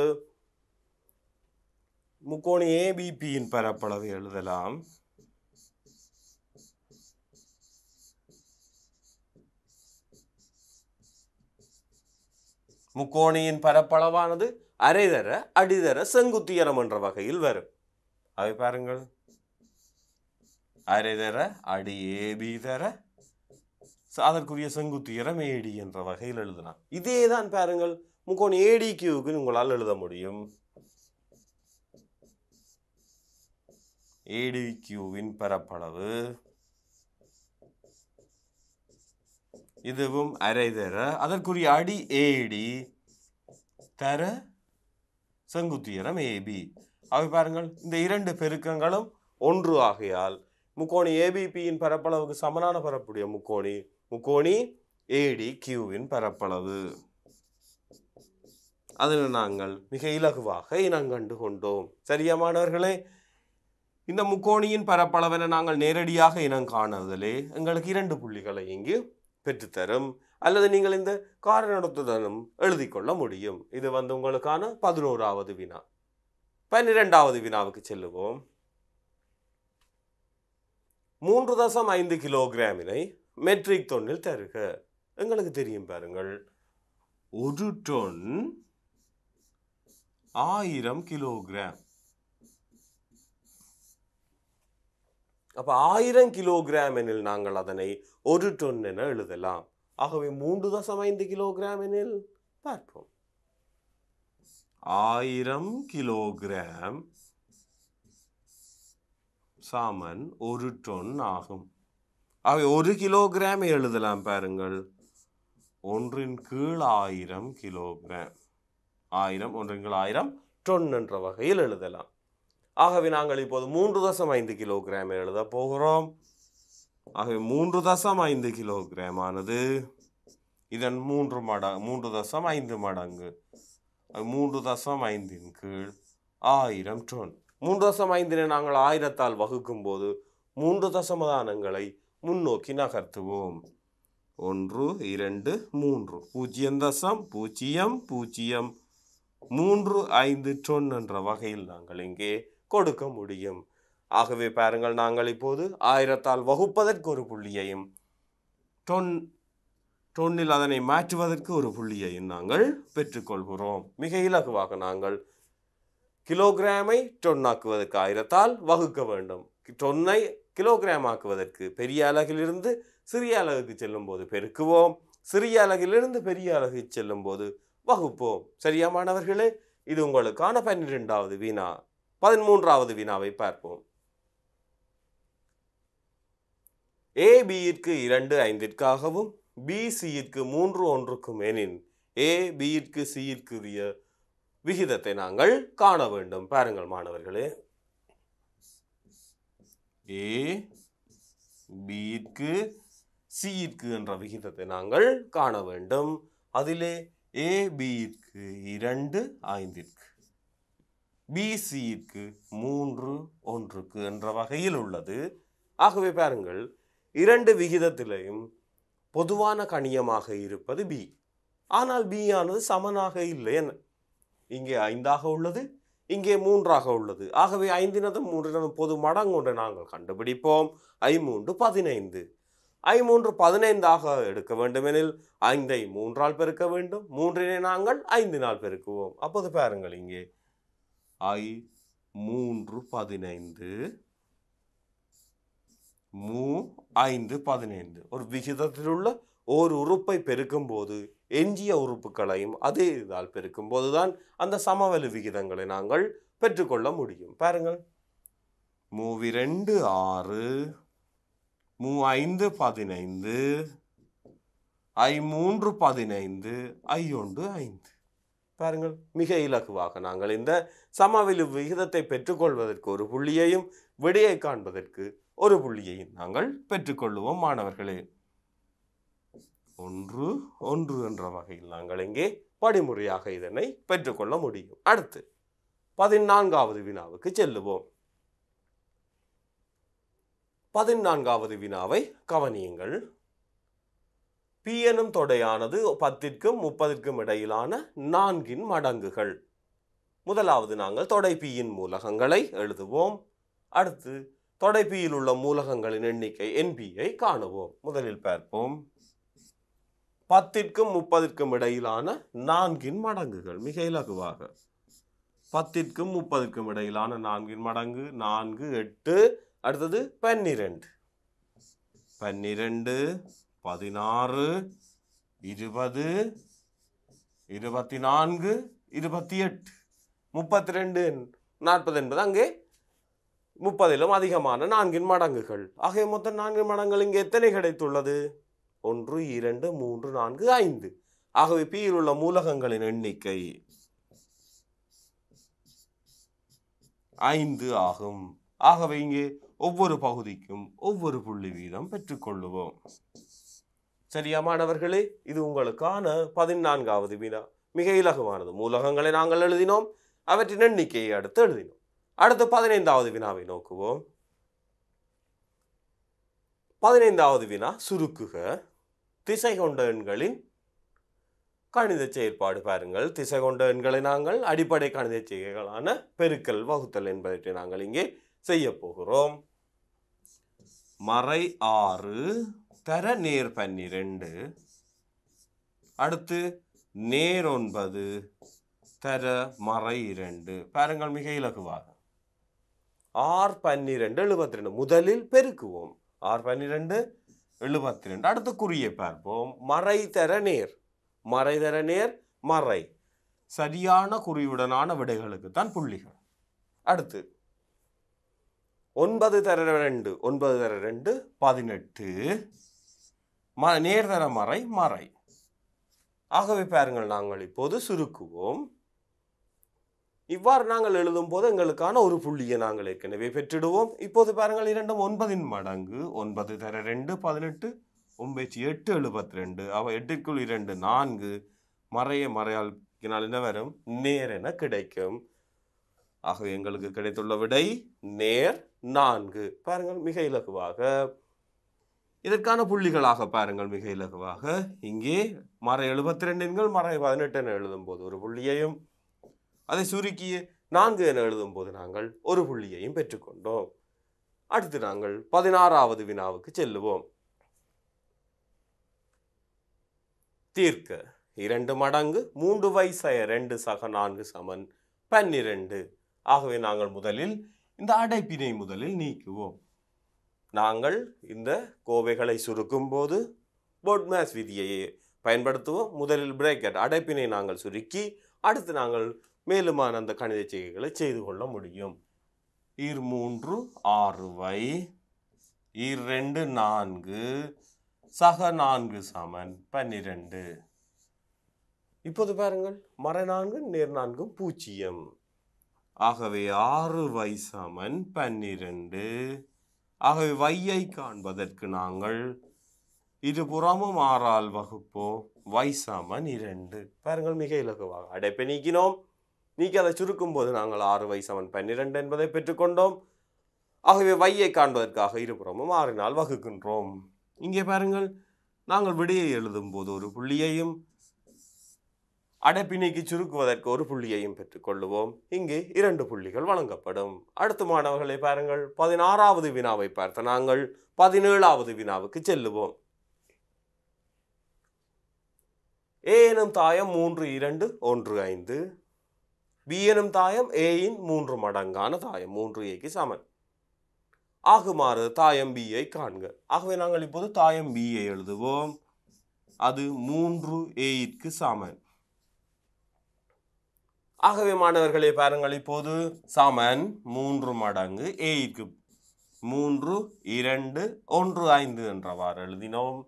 Speaker 1: முக்கோணி ஏபிபியின் பரப்பளவை எழுதலாம். முக்கோணியின் பரப்பளவானது அரைதர அடிதர செங்குத்துயரம் என்ற வகையில் வரும். அவை பாருங்கள், அரைதர அடி ஏபி தர அதற்குரிய செங்குத்துயரம் ஏடி என்ற வகையில் எழுதலாம். இதே தான் பாருங்கள் முக்கோணி ஏடிக்யூவுக்கு உங்களால் எழுத முடியும். ஏடிக்யூவின் பரப்பளவு இதுவும் அரைதர அதற்குரிய அடி ஏடி தர செங்குத்துயரம் ஏபி. அவை பாருங்கள், இந்த இரண்டு பெருக்கங்களும் ஒன்று ஆகையால் முக்கோணி ஏபிபியின் பரப்பளவுக்கு சமனான பரப்புடைய முக்கோணி ஏடிக்யூவின் பரப்பளவு. அதில் நாங்கள் மிக இலகுவாக இனங்கண்டு கொண்டோம். சரியா மாணவர்களே? இந்த முக்கோணியின் பரப்பளவென நாங்கள் நேரடியாக இனம் காணுதலே எங்களுக்கு 2 புள்ளிகளை இங்கு பெற்றுத்தரும். அல்லது நீங்கள் இந்த காரணத்துடனும் எழுதி கொள்ள முடியும். இது உங்களுக்கான 11வது வினா. 12வது வினாவுக்கு செல்லுவோம். 3.5 கிலோகிராமினை மெட்ரிக் தொன்னில் தருக. எங்களுக்கு தெரியும் பாருங்கள், 1 டொன் 1000 கிலோகிராம். அப்ப 1000 கிலோகிராம் எனில் நாங்கள் அதனை 1 டொன் என எழுதலாம். ஆகவே 3.5 கிலோகிராம் எனில் பார்ப்போம். 1000 கிலோகிராம் சமன் 1 டன் ஆகும். ஆகவே 1 கிலோகிராம் எழுதலாம் பாருங்கள். 1/1000 கிலோகிராம். 1000 1/1000 டன் என்ற வகையில் எழுதலாம். ஆகவே நாங்கள் இப்போது 3.5 கிலோகிராம் எழுத போகிறோம். ஆகவே 3.5 கிலோகிராம் ஆனது இதன் 3.5 மடங்கு 3.5 கீழ் 1000 டன். 3.5 நாங்கள் 1000ஆல் வகுக்கும் போது 3 தசமதானங்களை முன்னோக்கி நகர்த்துவோம். 1 2 3 0.0035 டன் என்ற வகையில் நாங்கள் இங்கே கொடுக்க முடியும். ஆகவே பாருங்கள், நாங்கள் இப்போது 1000ஆல் வகுப்பதற்கு ஒரு புள்ளியையும் டொன்னில் அதனை மாற்றுவதற்கு ஒரு புள்ளியையும் நாங்கள் பெற்றுக்கொள்கிறோம். மிக இலகுவாக நாங்கள் கிலோகிராமை டொன்னாக்குவதற்கு 1000ஆல் வகுக்க வேண்டும். டொன்னை கிலோகிராம் ஆக்குவதற்கு பெரிய அலகிலிருந்து சிறிய அலகுக்கு செல்லும் போது பெருக்குவோம். சிறிய அலகிலிருந்து பெரிய அலகு செல்லும் போது வகுப்போம். சரியா மாணவர்களே? இது உங்களுக்கான 12வது வினா. 13வது வினாவை பார்ப்போம். ஏபியிற்கு 2 5ற்காகவும் பிசியிற்கு 3 1க்கும் எனின் ஏபியிற்கு சியிற்குரிய விகிதத்தை நாங்கள் காண வேண்டும். பாருங்கள் மாணவர்களே, ஏபியிற்கு சியிற்கு என்ற விகிதத்தை நாங்கள் காண வேண்டும். அதிலே ஏபியிற்கு 2 5ற்கு பிசியிற்கு 3 1க்கு என்ற வகையில் உள்ளது. ஆகவே பாருங்கள், 2 விகிதத்திலையும் பொதுவான கணியமாக இருப்பது பி. ஆனால் பி ஆனது சமனாக இல்லை. இங்கே 5ஆக உள்ளது, இங்கே 3ஆக உள்ளது. ஆகவே 5னதும் 3னதும் பொது மடங்கு ஒன்றை நாங்கள் கண்டுபிடிப்போம். 5 15. 5 15ஆக எடுக்க வேண்டுமெனில் 5ஐ 3ஆல் பெருக்க வேண்டும். 3னை நாங்கள் 5னால் பெருக்குவோம். அப்போது பாருங்கள், இங்கே 3 15 5 15 ஒரு விகிதத்தில் உள்ள ஒரு உறுப்பை பெருக்கும் போது எஞ்சிய உறுப்புகளையும் அதே இதால் பெருக்கும் போதுதான் அந்த சமவெளி விகிதங்களை நாங்கள் பெற்றுக்கொள்ள முடியும். பாருங்கள், 3 6 3 5 15 3 15 5. பாருங்கள், மிக இலகுவாக நாங்கள் இந்த சமவெளி விகிதத்தை பெற்றுக்கொள்வதற்கு ஒரு புள்ளியையும் விடையை காண்பதற்கு ஒரு புள்ளியையும் நாங்கள் பெற்றுக்கொள்வோம். மாணவர்களே, 1 1 என்ற வகையில் நாங்கள் இங்கே படிமுறையாக இதனை பெற்றுக்கொள்ள முடியும். அடுத்து 14வது வினாவுக்கு செல்லுவோம். 14வது வினாவை கவனியுங்கள். பி எனும் தொடையானது 10க்கும் 30க்கும் இடையிலான 4 மடங்குகள். முதலாவது நாங்கள் தொடை பியின் மூலகங்களை எழுதுவோம். அடுத்து தொடை பியில் உள்ள மூலகங்களின் எண்ணிக்கை என்பியை காணுவோம். முதலில் பார்ப்போம். 10க்கும் 30க்கும் இடையிலான 4 மடங்குகள். மிக இலகுவாக 10க்கும் 30க்கும் இடையிலான 4 மடங்கு 4 8. அடுத்தது 12 16 20 24 28 32 40 என்பது அங்கே 30லும் அதிகமான 4 மடங்குகள். ஆகிய மொத்தம் 4 மடங்குகள் இங்கே எத்தனை கிடைத்துள்ளது? 1 2 3 4 5. ஆகவே பியில் உள்ள மூலகங்களின் எண்ணிக்கை 5 ஆகும். ஆகவே இங்கே ஒவ்வொரு பகுதிக்கும் ஒவ்வொரு புள்ளி வீதம் பெற்றுக்கொள்ளுவோம். சரியா மாணவர்களே? இது உங்களுக்கான 14வது வினா. மிக இலகுவானது. மூலகங்களை நாங்கள் எழுதினோம், அவற்றின் எண்ணிக்கையை அடுத்து எழுதினோம். அடுத்து 15வது வினாவை நோக்குவோம். 15வது வினா சுருக்குக. திசை கொண்ட எண்களின் கணித செயற்பாடு. பாருங்கள், திசை கொண்ட எண்களை நாங்கள் அடிப்படை கணித செய்கைகளான பெருக்கல் வகுத்தல் என்பவற்றை நாங்கள் இங்கே செய்ய போகிறோம். மறை 6 தர நேர் 12. அடுத்து நேர் 9 தர மறை 2. பாருங்கள், மிக இலகுவாக 6 12 72. முதலில் பெருக்குவோம். 6 12 72. அடுத்து குறியை பார்ப்போம். மறை தர நேர், மறை தர நேர், மறை சரியான குறியுடனான விடைகளுக்கு தான் புள்ளிகள். அடுத்து 9 தர 2, 9 தர 2 18, நேர் தர மறை மறை. ஆகவே பாருங்கள், நாங்கள் இப்போது சுருக்குவோம். இவ்வாறு நாங்கள் எழுதும் போது எங்களுக்கான ஒரு புள்ளியை நாங்கள் ஏற்கனவே பெற்றிடுவோம். இப்போது பாருங்கள், இரண்டும் 9 மடங்கு. 9 தர 2 18, 9 8 72. அவ 8க்குள் 2 4. மறைய மறையால் என்ன வரும்? நேர் என கிடைக்கும். ஆகவே எங்களுக்கு கிடைத்துள்ள விடை நேர் 4. பாருங்கள், மிக இலகுவாக இதற்கான புள்ளிகளாக பாருங்கள். மிக இலகுவாக இங்கே மறை 72 மறை 18 என எழுதும் போது ஒரு புள்ளியையும், அதை சுருக்கிய 4 என எழுதும் போது நாங்கள் ஒரு புள்ளியையும் பெற்றுக்கொண்டோம். அடுத்து நாங்கள் 16வது வினாவுக்கு செல்லுவோம். தீர்க்க 2 மடங்கு 3/2 சக 4 சமன் 12. ஆகவே நாங்கள் முதலில் இந்த அடைப்பினை முதலில் நீக்குவோம். நாங்கள் இந்த கோவைகளை சுருக்கும் போது போட்மேஸ் விதியை பயன்படுத்துவோம். முதலில் பிரேக்கெட் அடைப்பினை நாங்கள் சுருக்கி அடுத்து நாங்கள் மேலுமான அந்த கணித செய்கைகளை செய்து கொள்ள முடியும். 3 6y, 2 4 சக 4 சமன் 12. இப்போது பாருங்கள், மறை 4 நேர் 4 0. ஆகவே 6y சமன் 12. ஆகவே y காண்பதற்கு நாங்கள் இருபுறமும் 6ஆல் வகுப்போம். y சமன் 2. பாருங்கள், மிக இலகுவாக அடைப்பை நீக்கினோம். நீக்கி அதை சுருக்கும் போது நாங்கள் 6y சமன் 12 என்பதை பெற்றுக்கொண்டோம். ஆகவே y காண்பதற்காக இருபுறமும் 6ஆல் வகுக்கின்றோம். இங்கே பாருங்கள், நாங்கள் விடையை எழுதும் போது ஒரு புள்ளியையும் அடைப்பினைக்கு சுருக்குவதற்கு ஒரு புள்ளியையும் பெற்றுக்கொள்ளுவோம். இங்கே 2 புள்ளிகள் வழங்கப்படும். அடுத்த மாணவர்களை பாருங்கள், 16வது வினாவை பார்த்த நாங்கள் 17வது வினாவுக்கு செல்லுவோம். A எனும் தாயம் 3 2 1 5. B எனும் தாயம் A இன் 3 மடங்கான தாயம் 3Aக்கு சமன் ஆகுமாறு தாயம் B ஐ காண்க. ஆகவே நாங்கள் இப்போது தாயம் B ஐ எழுதுவோம். அது 3Aக்கு சமன். ஆகவே மாணவர்களே பாருங்கள், இப்போது சமன் 3 மடங்கு Aக்கு 3 2 1 5 என்றவாறு எழுதினோம்.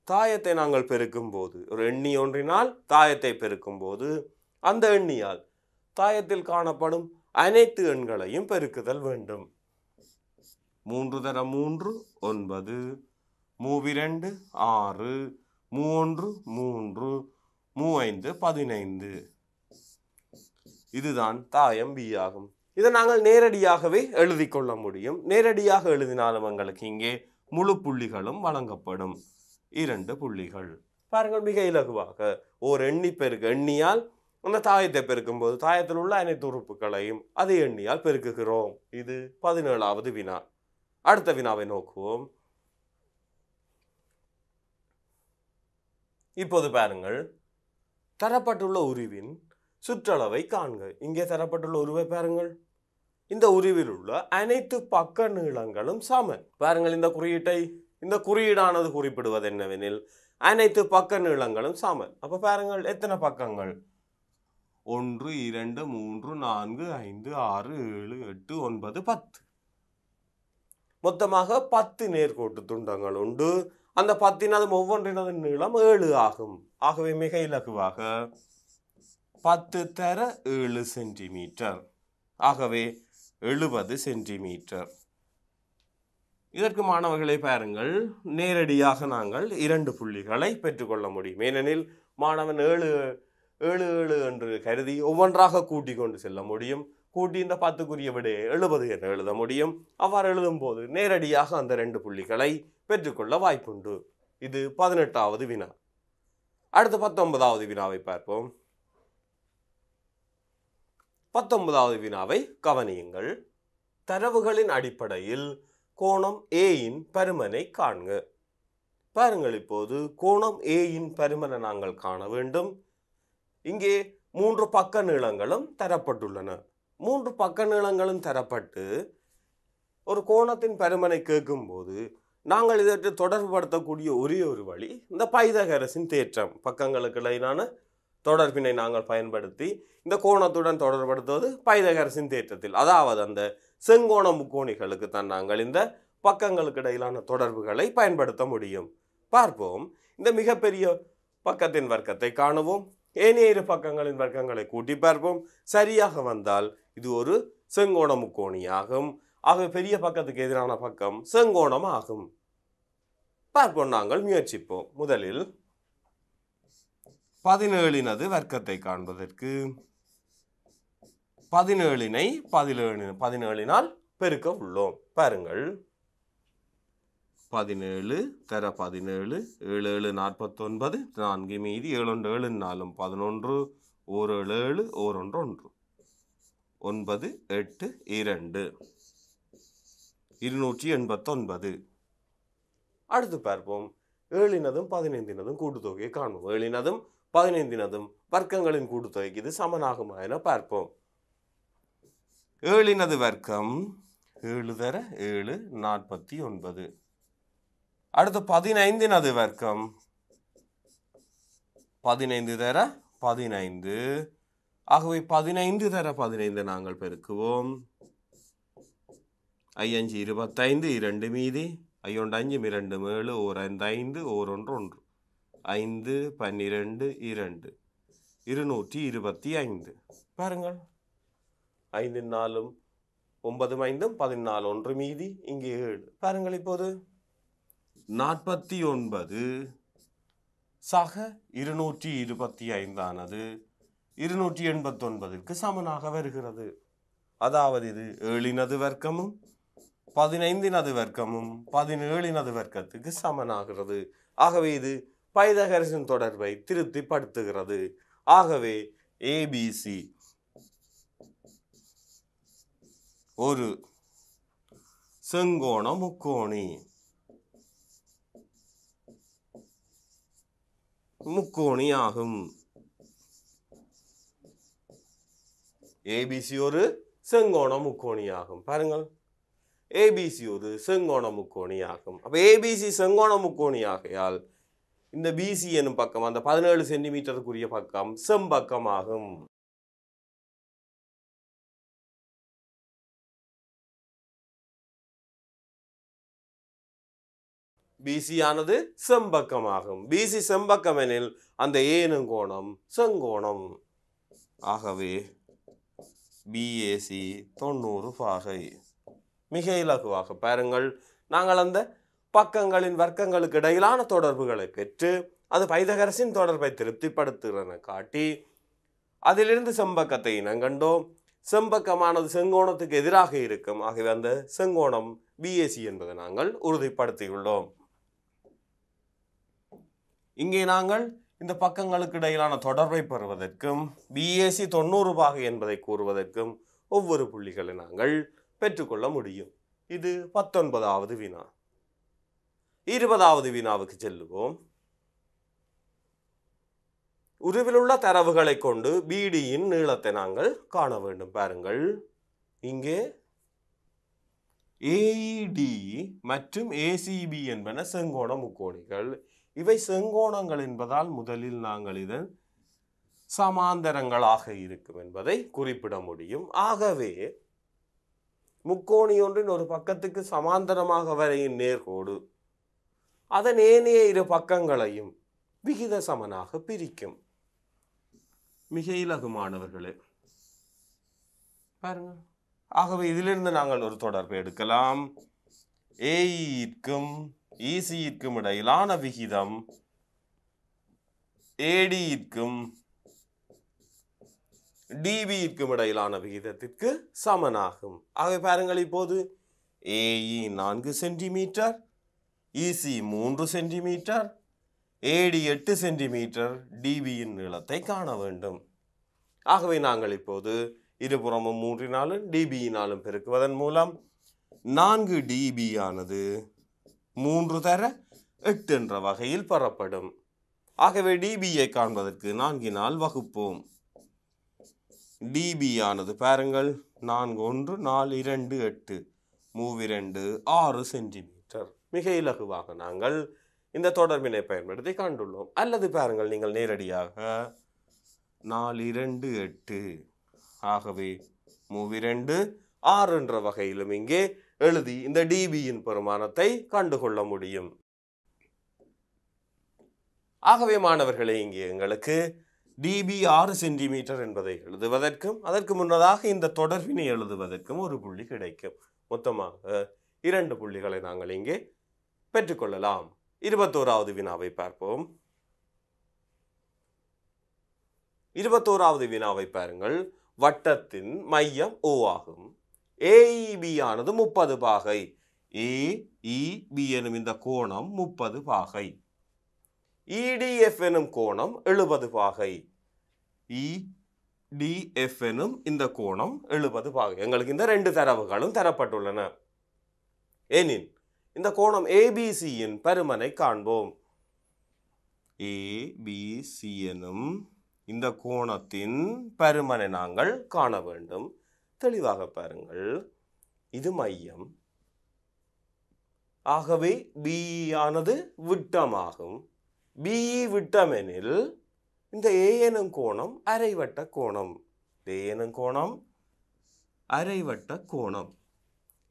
Speaker 1: தாயத்தை நாங்கள் பெருக்கும் போது, ஒரு எண்ணி ஒன்றினால் தாயத்தை பெருக்கும் போது அந்த எண்ணியால் தாயத்தில் காணப்படும் அனைத்து எண்களையும் பெருக்குதல் வேண்டும். 3 தர 3 9, 3 6, 3 3, 3 15. இதுதான் தாயம் B ஆகும். இதை நாங்கள் நேரடியாகவே எழுதி கொள்ள முடியும். நேரடியாக எழுதினாலும் எங்களுக்கு இங்கே முழு புள்ளிகளும் வழங்கப்படும். 2 புள்ளிகள். பாருங்கள், மிக இலகுவாக ஓர் எண்ணி பெருக்கு எண்ணியால் அந்த தாயத்தை பெருக்கும் போது தாயத்தில் உள்ள அனைத்து உறுப்புகளையும் அதே எண்ணியால் பெருக்குகிறோம். இது 17வது வினா. அடுத்த வினாவை நோக்குவோம். இப்போது பாருங்கள், தரப்பட்டுள்ள உருவின் சுற்றளவை காண்க. இங்கே தரப்பட்டுள்ள உருவை பாருங்கள். இந்த உருவில் உள்ள அனைத்து பக்க நீளங்களும் சமன். பாருங்கள், இந்த குறியீடானது குறிப்பிடுவது என்னவெனில் அனைத்து பக்க நீளங்களும் சமன். அப்ப பாருங்கள், எத்தனை பக்கங்கள்? 1 2 3 4 5 6 7 8 9 10. மொத்தமாக 10 நேர்கோட்டு துண்டங்கள் உண்டு. அந்த 10 ஒவ்வொன்றினது நீளம் 7 ஆகும். ஆகவே மிக இலகுவாக 10 தர 7 சென்டிமீட்டர். ஆகவே 70 சென்டிமீட்டர். இதற்கு மாணவர்களை பாருங்கள், நேரடியாக நாங்கள் 2 புள்ளிகளை பெற்றுக்கொள்ள முடியும். ஏனெனில் மாணவன் 7 7 7 என்று கருதி ஒவ்வொன்றாக கூட்டி கொண்டு செல்ல முடியும். கூட்டி இந்த 10க்குரிய விடையை 70 என எழுத முடியும். அவ்வாறு எழுதும் போது நேரடியாக அந்த 2 புள்ளிகளை பெற்றுக்கொள்ள வாய்ப்புண்டு. இது 18வது வினா. அடுத்து 19வது வினாவை பார்ப்போம். 19வது வினாவை கவனியுங்கள். தரவுகளின் அடிப்படையில் கோணம் Aயின் பருமனை காண்க. பாருங்கள், இப்போது கோணம் Aயின் பருமனை நாங்கள் காண வேண்டும். இங்கே 3 பக்க நீளங்களும் தரப்பட்டுள்ளன. 3 பக்க நீளங்களும் தரப்பட்டு ஒரு கோணத்தின் பருமனை கேட்கும் போது நாங்கள் இதற்கு தொடர்புபடுத்தக்கூடிய ஒரே ஒரு வழி இந்த பைதகரஸின் தேற்றம். பக்கங்களுக்கு இடையிலான தொடர்பினை நாங்கள் பயன்படுத்தி இந்த கோணத்துடன் தொடர்படுத்துவது பைதகரஸின் தேற்றத்தில். அதாவது அந்த செங்கோண முக்கோணிகளுக்கு தான் நாங்கள் இந்த பக்கங்களுக்கு இடையிலான தொடர்புகளை பயன்படுத்த முடியும். பார்ப்போம். இந்த மிகப்பெரிய பக்கத்தின் வர்க்கத்தை காணுவோம். ஏனைய இரு பக்கங்களின் வர்க்கங்களை கூட்டி பார்ப்போம். சரியாக வந்தால் இது ஒரு செங்கோண முக்கோணியாகும். ஆக பெரிய பக்கத்துக்கு எதிரான பக்கம் செங்கோணம் ஆகும். பார்ப்போம், நாங்கள் முயற்சிப்போம். முதலில் 17 வர்க்கத்தை காண்பதற்கு 17 17 பெருக்க உள்ளோம். பாருங்கள், 17 தர 17 7 7 49 4 மீதி 7 7 4 11 1 7 1 1 9 8 2 289. அடுத்து பார்ப்போம். 7 15 கூட்டுத்தொகையை காண்போம். 7 15 வர்க்கங்களின் கூட்டுத்தொகைக்கு இது சமனாகுமா என பார்ப்போம். 7 வர்க்கம் 7 தர 7 49. அடுத்து 15 வர்க்கம் 15 தர 15. ஆகவே 15 தர 15 நாங்கள் பெருக்குவோம். 5 25 2 மீதி 5 5 2 7 1 5 1 1 5 12 2 225. பாருங்கள், 5 4 9 5 14 1 மீதி இங்கே 7. பாருங்கள், இப்போது 49 சக 225 ஆனது 289ற்கு சமனாக வருகிறது. அதாவது இது 7 வர்க்கமும் 15 வர்க்கமும் 17 வர்க்கத்துக்கு சமனாகிறது. ஆகவே இது பைதகரஸின் தொடர்பை திருப்திப்படுத்துகிறது. ஆகவே ஏபிசி ஒரு செங்கோண முக்கோணி ஆகும். ஏபிசி ஒரு செங்கோண முக்கோணி ஆகும். பாருங்கள், ஏபிசி ஒரு செங்கோண முக்கோணி ஆகும். அப்ப ஏபிசி செங்கோண முக்கோணி ஆகையால் இந்த பிசி எனும் பக்கம் அந்த 17 சென்டிமீட்டருக்குரிய பக்கம் செம்பக்கம் ஆகும். பிசி ஆனது செம்பக்கமாகும். பிசி செம்பக்கம் எனில் அந்த ஏனும் கோணம் செங்கோணம். ஆகவே பிஏசி 90 பாகை. மிக இலகுவாக பாருங்கள், நாங்கள் அந்த பக்கங்களின் வர்க்கங்களுக்கு இடையிலான தொடர்புகளை பெற்று அது பைதகரஸின் தொடர்பை திருப்திப்படுத்துகிறன காட்டி அதிலிருந்து செம்பக்கத்தை இனங்கண்டோம். செம்பக்கமானது செங்கோணத்துக்கு எதிராக இருக்கும். ஆகவே அந்த செங்கோணம் பிஏசி என்பதை நாங்கள் உறுதிப்படுத்தியுள்ளோம். இங்கே நாங்கள் இந்த பக்கங்களுக்கு இடையிலான தொடர்பை பெறுவதற்கும் பிஏசி 90 பாகை என்பதை கூறுவதற்கும் ஒவ்வொரு புள்ளிகளை நாங்கள் பெற்றுக்கொள்ள முடியும். இது 19வது வினா. 20வது வினாவுக்கு செல்லுவோம். உருவில் உள்ள தரவுகளை கொண்டு பிடியின் நீளத்தை நாங்கள் காண வேண்டும். பாருங்கள், இங்கே ஏஇடி மற்றும் ஏசிபி என்பன செங்கோண முக்கோணிகள். இவை செங்கோணங்கள் என்பதால் முதலில் நாங்கள் இதன் சமாந்தரங்களாக இருக்கும் என்பதை குறிப்பிட முடியும். ஆகவே முக்கோணி ஒன்றின் ஒரு பக்கத்துக்கு சமாந்தரமாக வரையும் நேர்கோடு அதன் ஏனைய இரு பக்கங்களையும் விகித சமனாக பிரிக்கும். மிக இலகுமானவர்களே, பாருங்க. ஆகவே இதிலிருந்து நாங்கள் ஒரு தொடர்பை எடுக்கலாம். ஏஇற்கும் இசிற்கும் இடையிலான விகிதம் ஏடிற்கும் டிபிற்கும் இடையிலான விகிதத்திற்கு சமனாகும். ஆகவே பாருங்கள், இப்போது ஏஇ 4 சென்டிமீட்டர், இசி 3 சென்டிமீட்டர், ஏடி 8 சென்டிமீட்டர், டிபியின் நீளத்தை காண வேண்டும். ஆகவே நாங்கள் இப்போது இருபுறமும் 3 டிபியினாலும் பெருக்குவதன் மூலம் 4 டிபி ஆனது 3 தர 8 என்ற வகையில் பெறப்படும். ஆகவே டிபியை காண்பதற்கு 4 வகுப்போம். டிபி ஆனது பாருங்கள், 4 1 4 2 8 3 2 6 சென்டிமீட்டர். மிக இலகுவாக நாங்கள் இந்த தொடர்பினை பயன்படுத்தி கண்டுள்ளோம். அல்லது பாருங்கள், நீங்கள் நேரடியாக 4 2 8 ஆகவே 3 2 6 என்ற வகையிலும் இங்கே எழுதி இந்த டிபியின் பெருமானத்தை கண்டுகொள்ள முடியும். ஆகவே மாணவர்களே, இங்கே எங்களுக்கு டிபி 6 சென்டிமீட்டர் என்பதை எழுதுவதற்கும் அதற்கு முன்னதாக இந்த தொடர்பினை எழுதுவதற்கும் ஒரு புள்ளி கிடைக்கும். மொத்தமாக 2 புள்ளிகளை நாங்கள் இங்கே பெற்றுக்கொள்ளலாம். 21வது வினாவை பார்ப்போம். 21வது வினாவை பாருங்கள். வட்டத்தின் மையம் O ஆகும். AEB ஆனது 30 பாகை. AEB எனும் இந்த கோணம் 30 பாகை. EDF எனும் கோணம் 70 பாகை. EDF எனும் இந்த கோணம் 70 பாகை. எங்களுக்கு இந்த 2 தரவுகளும் தரப்பட்டுள்ளன. எனின் இந்த கோணம் ABCயின் பருமனை காண்போம். ABC எனும் இந்த கோணத்தின் பருமனை நாங்கள் காண வேண்டும். தெளிவாக பாருங்கள், இது மையம். ஆகவே BE ஆனது விட்டமாகும். BE விட்டம் எனில் இந்த A எனும் கோணம் அரைவட்ட கோணம். A எனும் கோணம் அரைவட்ட கோணம்.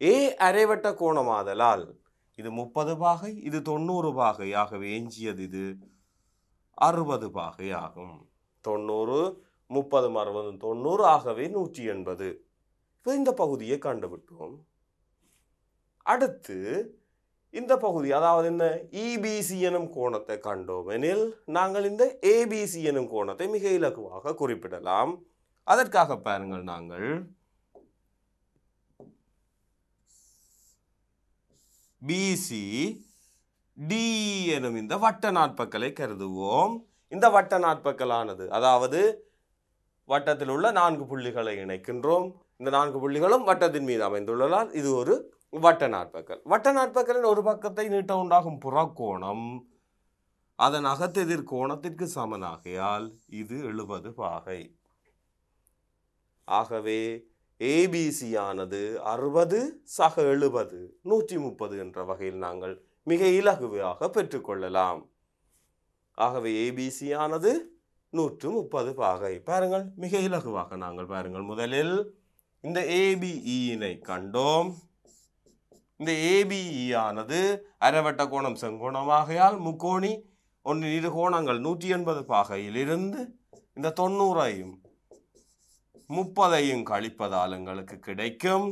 Speaker 1: A அரைவட்ட கோணமாதலால் இது 30 பாகை, இது 90 பாகை. ஆகவே எஞ்சியது இது 60 பாகை ஆகும். 90 30 60 90 ஆகவே 180. இப்போ இந்த பகுதியை கண்டுவிட்டோம். அடுத்து இந்த பகுதி, அதாவது என்ன, EBC எனும் கோணத்தை கண்டோம் எனில் நாங்கள் இந்த ABC எனும் கோணத்தை மிக இலகுவாக குறிப்பிடலாம். அதற்காக பாருங்கள், நாங்கள் BC DE எனும் இந்த வட்ட நாட்பக்கலை கருதுவோம். இந்த வட்ட நாட்பக்கலானது, அதாவது வட்டத்தில் உள்ள 4 புள்ளிகளை இணைக்கின்றோம். இந்த 4 புள்ளிகளும் வட்டத்தின் மீது அமைந்துள்ளதால் இது ஒரு வட்ட நாட்பக்கல். வட்ட நாட்பக்கலின் ஒரு பக்கத்தை நீட்ட உண்டாகும் புறக்கோணம் அதன் அகத்தெதிர் கோணத்திற்கு சமனாகையால் இது 70 பாகை. ஆகவே ABC ஆனது 60 சக 70 130 என்ற வகையில் நாங்கள் மிக இலகுவாக பெற்றுக்கொள்ளலாம். ஆகவே ABC ஆனது 130 பாகை. பாருங்கள், மிக இலகுவாக நாங்கள் பாருங்கள், முதலில் இந்த ABEனை கண்டோம். இந்த ABE ஆனது அரைவட்ட கோணம் செங்கோணமாகையால் முக்கோணி ஒன்றின் இரு கோணங்கள் 180 பாகையில் இருந்து இந்த 90ஐயும் 30ஐயும் கழிப்பதால் எங்களுக்கு கிடைக்கும்.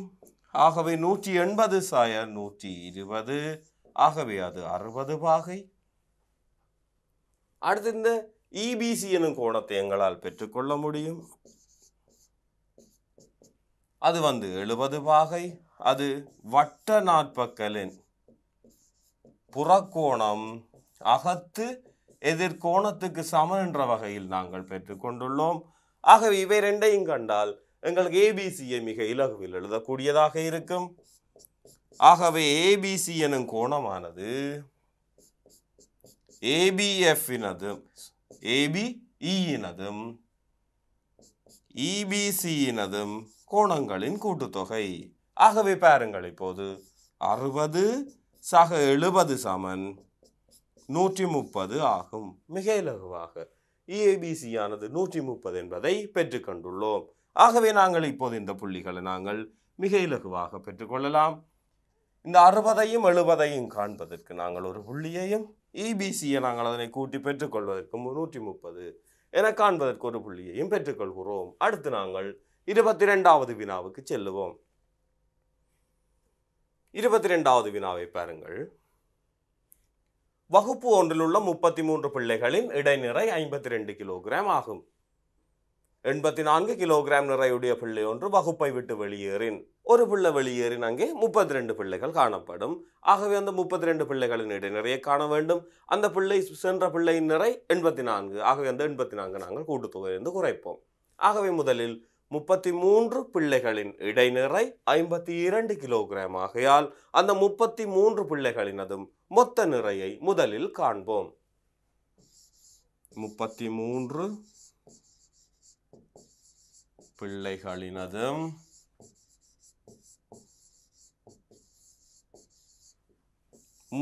Speaker 1: ஆகவே 180 சாய 120. ஆகவே அது 60 பாகை. அடுத்து இந்த EBC எனும் கோணத்தை எங்களால் பெற்றுக்கொள்ள முடியும். அது 70 பாகை. அது வட்ட நாட்பக்கலின் புறக்கோணம் அகத்து எதிர்கோணத்துக்கு சமன் என்ற வகையில் நாங்கள் பெற்றுக்கொண்டுள்ளோம். ஆகவே இவை 2ஐயும் கண்டால் எங்களுக்கு ABCயை மிக இலகுவில் எழுதக்கூடியதாக இருக்கும். ஆகவே ABC எனும் கோணமானது ABFினதும் ABEயினதும் EBCயினதும் கோணங்களின் கூட்டுத்தொகை. ஆகவே பாருங்கள், இப்போது 60 சக 70 சமன் 130 ஆகும். மிக இலகுவாக EABC ஆனது 130 என்பதை பெற்றுக்கொண்டுள்ளோம். ஆகவே நாங்கள் இப்போது இந்த புள்ளிகளை நாங்கள் மிக இலகுவாக பெற்றுக்கொள்ளலாம். இந்த 60ஐயும் 70ஐயும் காண்பதற்கு நாங்கள் ஒரு புள்ளியையும், EBCயை நாங்கள் அதனை கூட்டி பெற்றுக்கொள்வதற்கு 130 என காண்பதற்கு ஒரு புள்ளியையும் பெற்றுக்கொள்கிறோம். அடுத்து நாங்கள் 22வது வினாவுக்கு செல்லுவோம். 22வது வினாவை பாருங்கள். வகுப்பு ஒன்றில் உள்ள 33 பிள்ளைகளின் இடைநிறை 52 கிலோகிராம் ஆகும். 84 கிலோகிராம் நிறையுடைய பிள்ளை ஒன்று வகுப்பை விட்டு வெளியேறின். ஒரு பிள்ளை வெளியேறின் அங்கே 32 பிள்ளைகள் காணப்படும். ஆகவே அந்த 32 பிள்ளைகளின் இடைநிறையை காண வேண்டும். அந்த பிள்ளை சென்ற பிள்ளையின் நிறை 84. ஆகவே அந்த 84 நாங்கள் கூட்டுத்தொகையிலிருந்து குறைப்போம். ஆகவே முதலில் 33 பிள்ளைகளின் இடைநிறை 52 கிலோகிராம் ஆகையால் அந்த 33 பிள்ளைகளினதும் மொத்த நிறையை முதலில் காண்போம். 33 பிள்ளைகளினதும்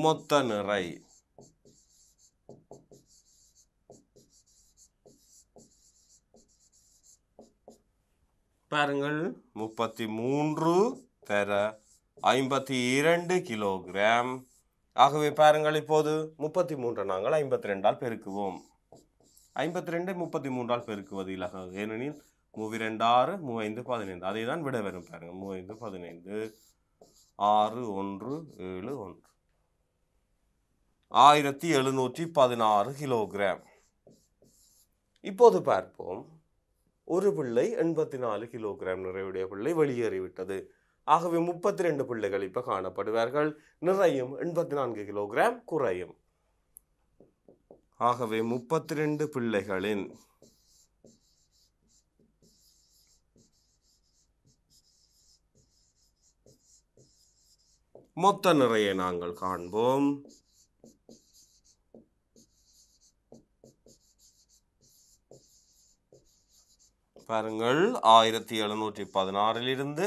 Speaker 1: மொத்த நிறை. பாருங்கள் 33 தர 52 கிலோகிராம். ஆகவே பாருங்கள் இப்போது 33 நாங்கள் 52ஆல் பெருக்குவோம். 52 33ஆல் பெருக்குவது இலகு. ஏனெனில் 3 2 6 3 5 15 அதே தான் விட வரும். பாருங்க 3 5 15 6 1 7 1 1716 கிலோகிராம். இப்போது பார்ப்போம். ஒரு பிள்ளை 84 கிலோகிராம் நிறையுடைய பிள்ளை வெளியேறிவிட்டது. ஆகவே 32 பிள்ளைகள் இப்ப காணப்படுவார்கள். நிறையும் 84 கிலோகிராம் குறையும். ஆகவே 32 பிள்ளைகளின் மொத்த நிறையை நாங்கள் காண்போம். பாருங்கள் 1716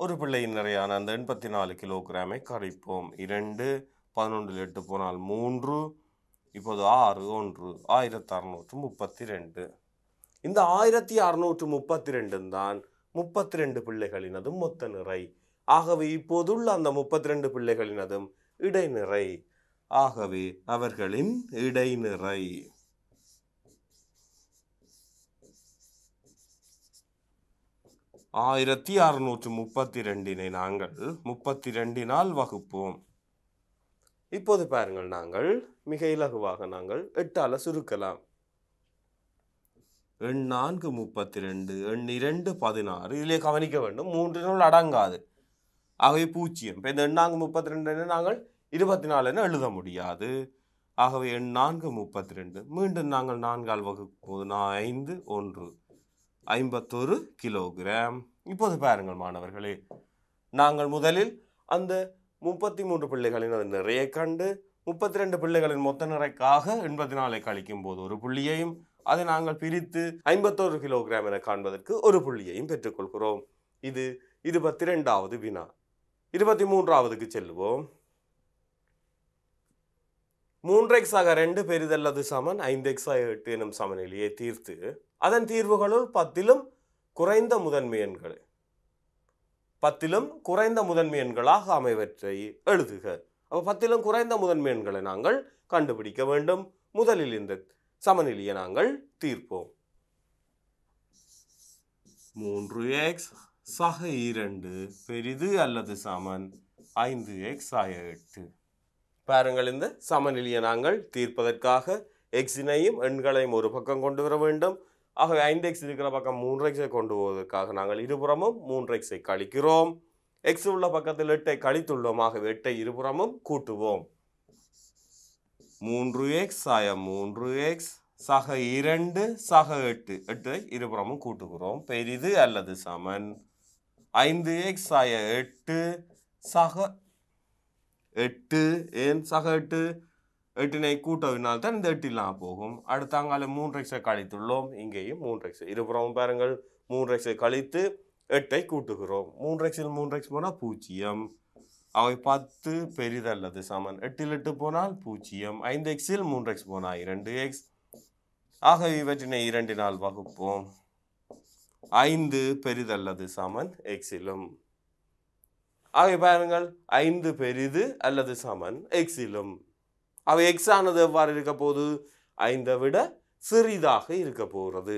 Speaker 1: ஒரு பிள்ளையின் நிறையான அந்த 84 கிலோகிராமை கழிப்போம். 2 11 8 போனால் 3 இப்போது 6 1 1632. இந்த 1632 தான் 32 பிள்ளைகளினதும் மொத்த நிறை. ஆகவே இப்போதுள்ள அந்த 32 பிள்ளைகளினதும் இடைநிறை. ஆகவே அவர்களின் இடைநிறை 1632 நாங்கள் 32னால் வகுப்போம். இப்போது பாருங்கள், நாங்கள் மிக இலகுவாக நாங்கள் 8ஆல் சுருக்கலாம். எண் 4 32, எண் 2 16. இதிலே கவனிக்க வேண்டும், 3 அடங்காது. ஆகவே 0. இப்போ இந்த எண் 4 32 நாங்கள் 24 என எழுத முடியாது. ஆகவே எண் 4 32. மீண்டும் நாங்கள் 4ஆல் வகுப்போது 5 1 51 கிலோகிராம். இப்போது பாருங்கள் மாணவர்களே, நாங்கள் முதலில் அந்த 33 பிள்ளைகளின் நிறையை கண்டு 32 பிள்ளைகளின் மொத்த நிறைக்காக 84 கழிக்கும் போது ஒரு புள்ளியையும், அதை நாங்கள் பிரித்து 51 கிலோகிராம் என காண்பதற்கு ஒரு புள்ளியையும் பெற்றுக்கொள்கிறோம். இது 22வது வினா. 23வதுக்கு செல்வோம். 3x ஆக 2 பெரிதல்லது சமன் 5x ஆக 8 எனும் சமநிலையை தீர்த்து அதன் தீர்வுகளுள் 10லும் குறைந்த முதன்மை எண்கள் 10லும் குறைந்த முதன்மை எண்களாக அமைவற்றை எழுதுக. அப்போ 10லும் குறைந்த முதன்மை எண்களை நாங்கள் கண்டுபிடிக்க வேண்டும். முதலில் இந்த சமநிலையை நாங்கள் தீர்ப்போம். 3x சக 2 பெரிது அல்லது சமன் 5x ஆக 8. பாருங்கள், இந்த சமநிலையை நாங்கள் தீர்ப்பதற்காக எக்ஸினையும் எண்களையும் ஒரு பக்கம் கொண்டு வர வேண்டும். ஆகவே 5x இருக்கிற பக்கம் 3x கொண்டு போவதற்காக நாங்கள் இருபுறமும் 3x கழிக்கிறோம். x உள்ள பக்கத்தில் 8 கழித்துள்ளோம். ஆகவே 8 இருபுறமும் கூட்டுவோம். 3x ஆய 3x சக 2 சக 8. 8 இருபுறமும் கூட்டுகிறோம். பெரிது அல்லது சமன் 5x ஆய 8 சக 8. ஏன் சக 8? 8னை கூட்டவினால் தான் இந்த 8 இல்லாமல் போகும். அடுத்தாங்கால 3x கழித்துள்ளோம். இங்கேயும் 3x இருபுறமும் பாருங்கள் 3x கழித்து 8 கூட்டுகிறோம். 3xல் 3x போனால் 0. அவை 10 பெரிதல்லது சமன் 8ல் 8 போனால் 0. 5xல் 3x போனால் 2x. ஆகவே இவற்றினை 2னால் வகுப்போம். 5 பெரிதல்லது சமன் எக்ஸிலும். ஆகவே பாருங்கள், 5 பெரிது அல்லது சமன் எக்ஸிலும். அவை எக்ஸ் ஆனது எவ்வாறு இருக்க போது? 5 விட சிறிதாக இருக்க போகிறது.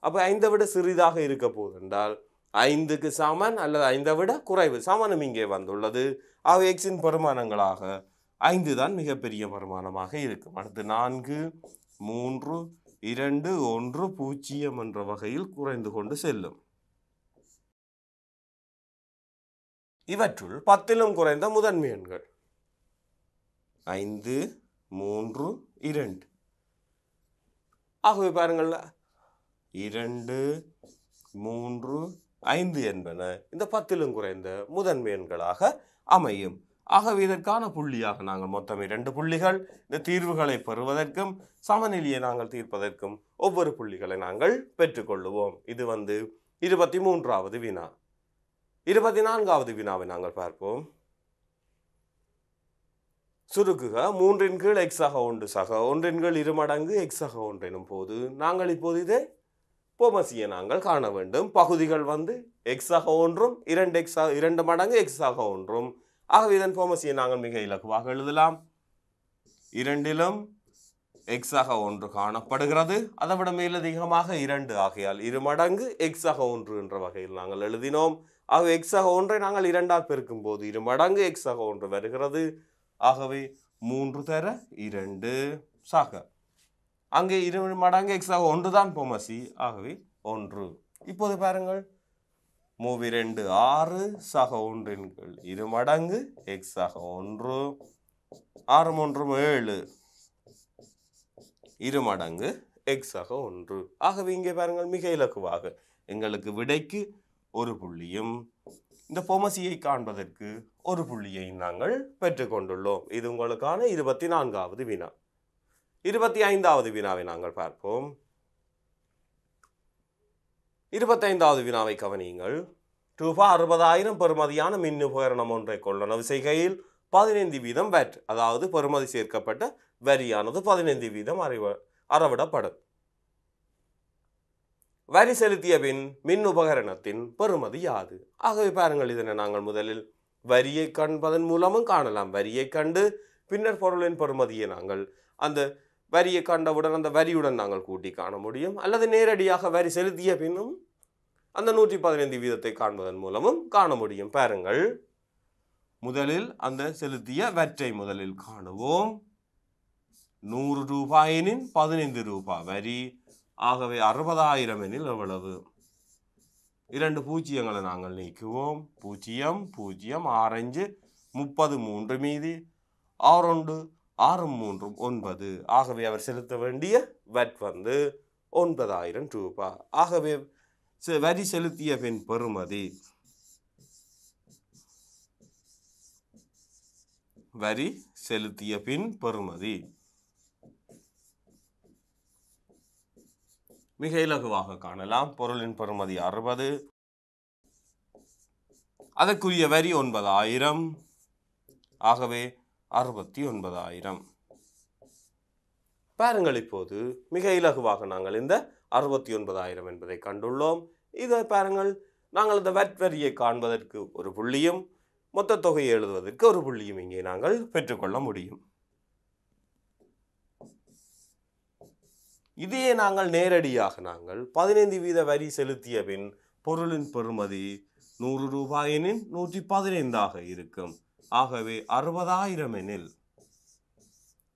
Speaker 1: அப்போ 5 விட சிறிதாக இருக்க போது என்றால் 5க்கு சமன் அல்லது 5 விட குறைவு. சமனும் இங்கே வந்துள்ளது. அவை எக்ஸின் பரிமாணங்களாக 5 தான் மிகப்பெரிய பரிமாணமாக இருக்கும். அடுத்து 4 3 2 1 0 என்ற வகையில் குறைந்து கொண்டு செல்லும். இவற்றுள் 10லும் குறைந்த முதன்மை எண்கள் 5 3 2. ஆகவே பாருங்கள், 2 3 5 என்பன இந்த 10லும் குறைந்த முதன்மை எண்களாக அமையும். ஆகவே இதற்கான புள்ளியாக நாங்கள் மொத்தம் 2 புள்ளிகள், இந்த தீர்வுகளை பெறுவதற்கும் சமநிலையை நாங்கள் தீர்ப்பதற்கும் ஒவ்வொரு புள்ளிகளை நாங்கள் பெற்றுக்கொள்ளுவோம். இது 23வது வினா. 24வது வினாவை நாங்கள் பார்ப்போம். சுருக்குக 3 கீழ் x ஆக 1 சக 1 கீழ் 2 மடங்கு x ஆக 1 எனும் போது நாங்கள் இப்போது இதை போமசியை நாங்கள் காண வேண்டும். பகுதிகள் வந்து x ஆக 1 2 மடங்கு x ஆக 1. ஆகவே இதன் போமசியை நாங்கள் மிக இலகுவாக எழுதலாம். இரண்டிலும் x ஆக 1 காணப்படுகிறது. அதை விட மேலதிகமாக 2 ஆகையால் 2 மடங்கு x ஆக 1 என்ற வகையில் நாங்கள் எழுதினோம். ஆகவே x ஆக 1 நாங்கள் 2ஆல் பெருக்கும் போது 2 மடங்கு x ஆக 1 வருகிறது. ஆகவே 3 தர 2 சக அங்கே 2 மடங்கு x ஆக 1 தான் போமசி. ஆகவே 1. இப்போது பாருங்கள் 3 6 சக 1 2 மடங்கு x ஆக 1 6 3 7 2 மடங்கு x ஆக 1. ஆகவே இங்கே பாருங்கள் மிக இலகுவாக எங்களுக்கு விடைக்கு ஒரு புள்ளியும் இந்த போமசியை காண்பதற்கு ஒரு புள்ளியை நாங்கள் பெற்றுக்கொண்டுள்ளோம். இது உங்களுக்கான 24வது வினா. 25வது வினாவை நாங்கள் பார்ப்போம். 25வது வினாவை கவனியுங்கள். ரூபாய் 60,000 பெறுமதியான மின் உபகரணம் ஒன்றை கொள்ளளவு செய்கையில் 15% VAT, அதாவது பெறுமதி சேர்க்கப்பட்ட வரியானது 15% அறவிடப்படும். வரி செலுத்திய பின் மின் உபகரணத்தின் பெறுமதி யாது? ஆகவே பாருங்கள், இதனை நாங்கள் முதலில் வரியை காண்பதன் மூலமும் காணலாம். வரியை கண்டு பின்னர் பொருளின் பெறுமதியை நாங்கள் அந்த வரியை கண்டவுடன் அந்த வரியுடன் நாங்கள் கூட்டி காண முடியும். அல்லது நேரடியாக வரி செலுத்திய பின்னும் அந்த 115% காண்பதன் மூலமும் காண முடியும். பாருங்கள், முதலில் அந்த செலுத்திய வற்றை முதலில் காணுவோம். 100 ரூபாயினின் 15 ரூபாய் வரி. ஆகவே 60,000 எனில் எவ்வளவு? 2 பூஜ்ஜியங்களை நாங்கள் நீக்குவோம். 0 0 6 33 மீதி 6 6 3 9. ஆகவே அவர் செலுத்த வேண்டிய வட் வந்து 9,000 ரூபாய். ஆகவே வரி செலுத்திய பின் பெறுமதி வரி செலுத்திய பின் பெறுமதி மிக இலகுவாக காணலாம். பொருளின் பெறுமதி 60, அதற்குரிய வரி 9,000. ஆகவே 69,000. பாருங்கள், இப்போது மிக இலகுவாக நாங்கள் இந்த 69,000 என்பதை கண்டுள்ளோம். இதை பாருங்கள், நாங்கள் இந்த வட் வரியை காண்பதற்கு ஒரு புள்ளியும் மொத்த தொகையை எழுதுவதற்கு ஒரு புள்ளியும் இங்கே நாங்கள் பெற்றுக்கொள்ள முடியும். இதையே நாங்கள் நேரடியாக நாங்கள் 15% வரி செலுத்திய பின் பொருளின் பெறுமதி 100 ரூபாயினின் 115 இருக்கும். ஆகவே 60,000 எனில்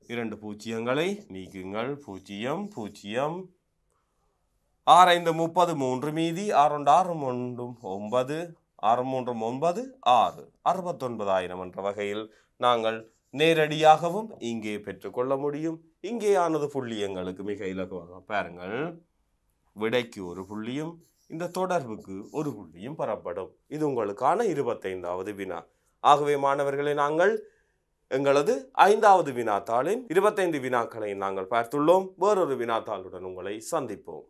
Speaker 1: 2 பூஜ்ஜியங்களை நீக்குங்கள். 0 0 6 5 33 மீதி 6 6 9 9 6 3 9 6 69,000 என்ற வகையில் நாங்கள் நேரடியாகவும் இங்கே பெற்றுக்கொள்ள முடியும். இங்கேயானது புள்ளி எங்களுக்கு மிக இலகுவாக பாருங்கள், விடைக்கு ஒரு புள்ளியும் இந்த தொடர்புக்கு ஒரு புள்ளியும் பெறப்படும். இது உங்களுக்கான 25வது வினா. ஆகவே மாணவர்களை, நாங்கள் எங்களது 5வது வினாத்தாளின் 25 வினாக்களை நாங்கள் பார்த்துள்ளோம். வேறொரு வினாத்தாளுடன் உங்களை சந்திப்போம்.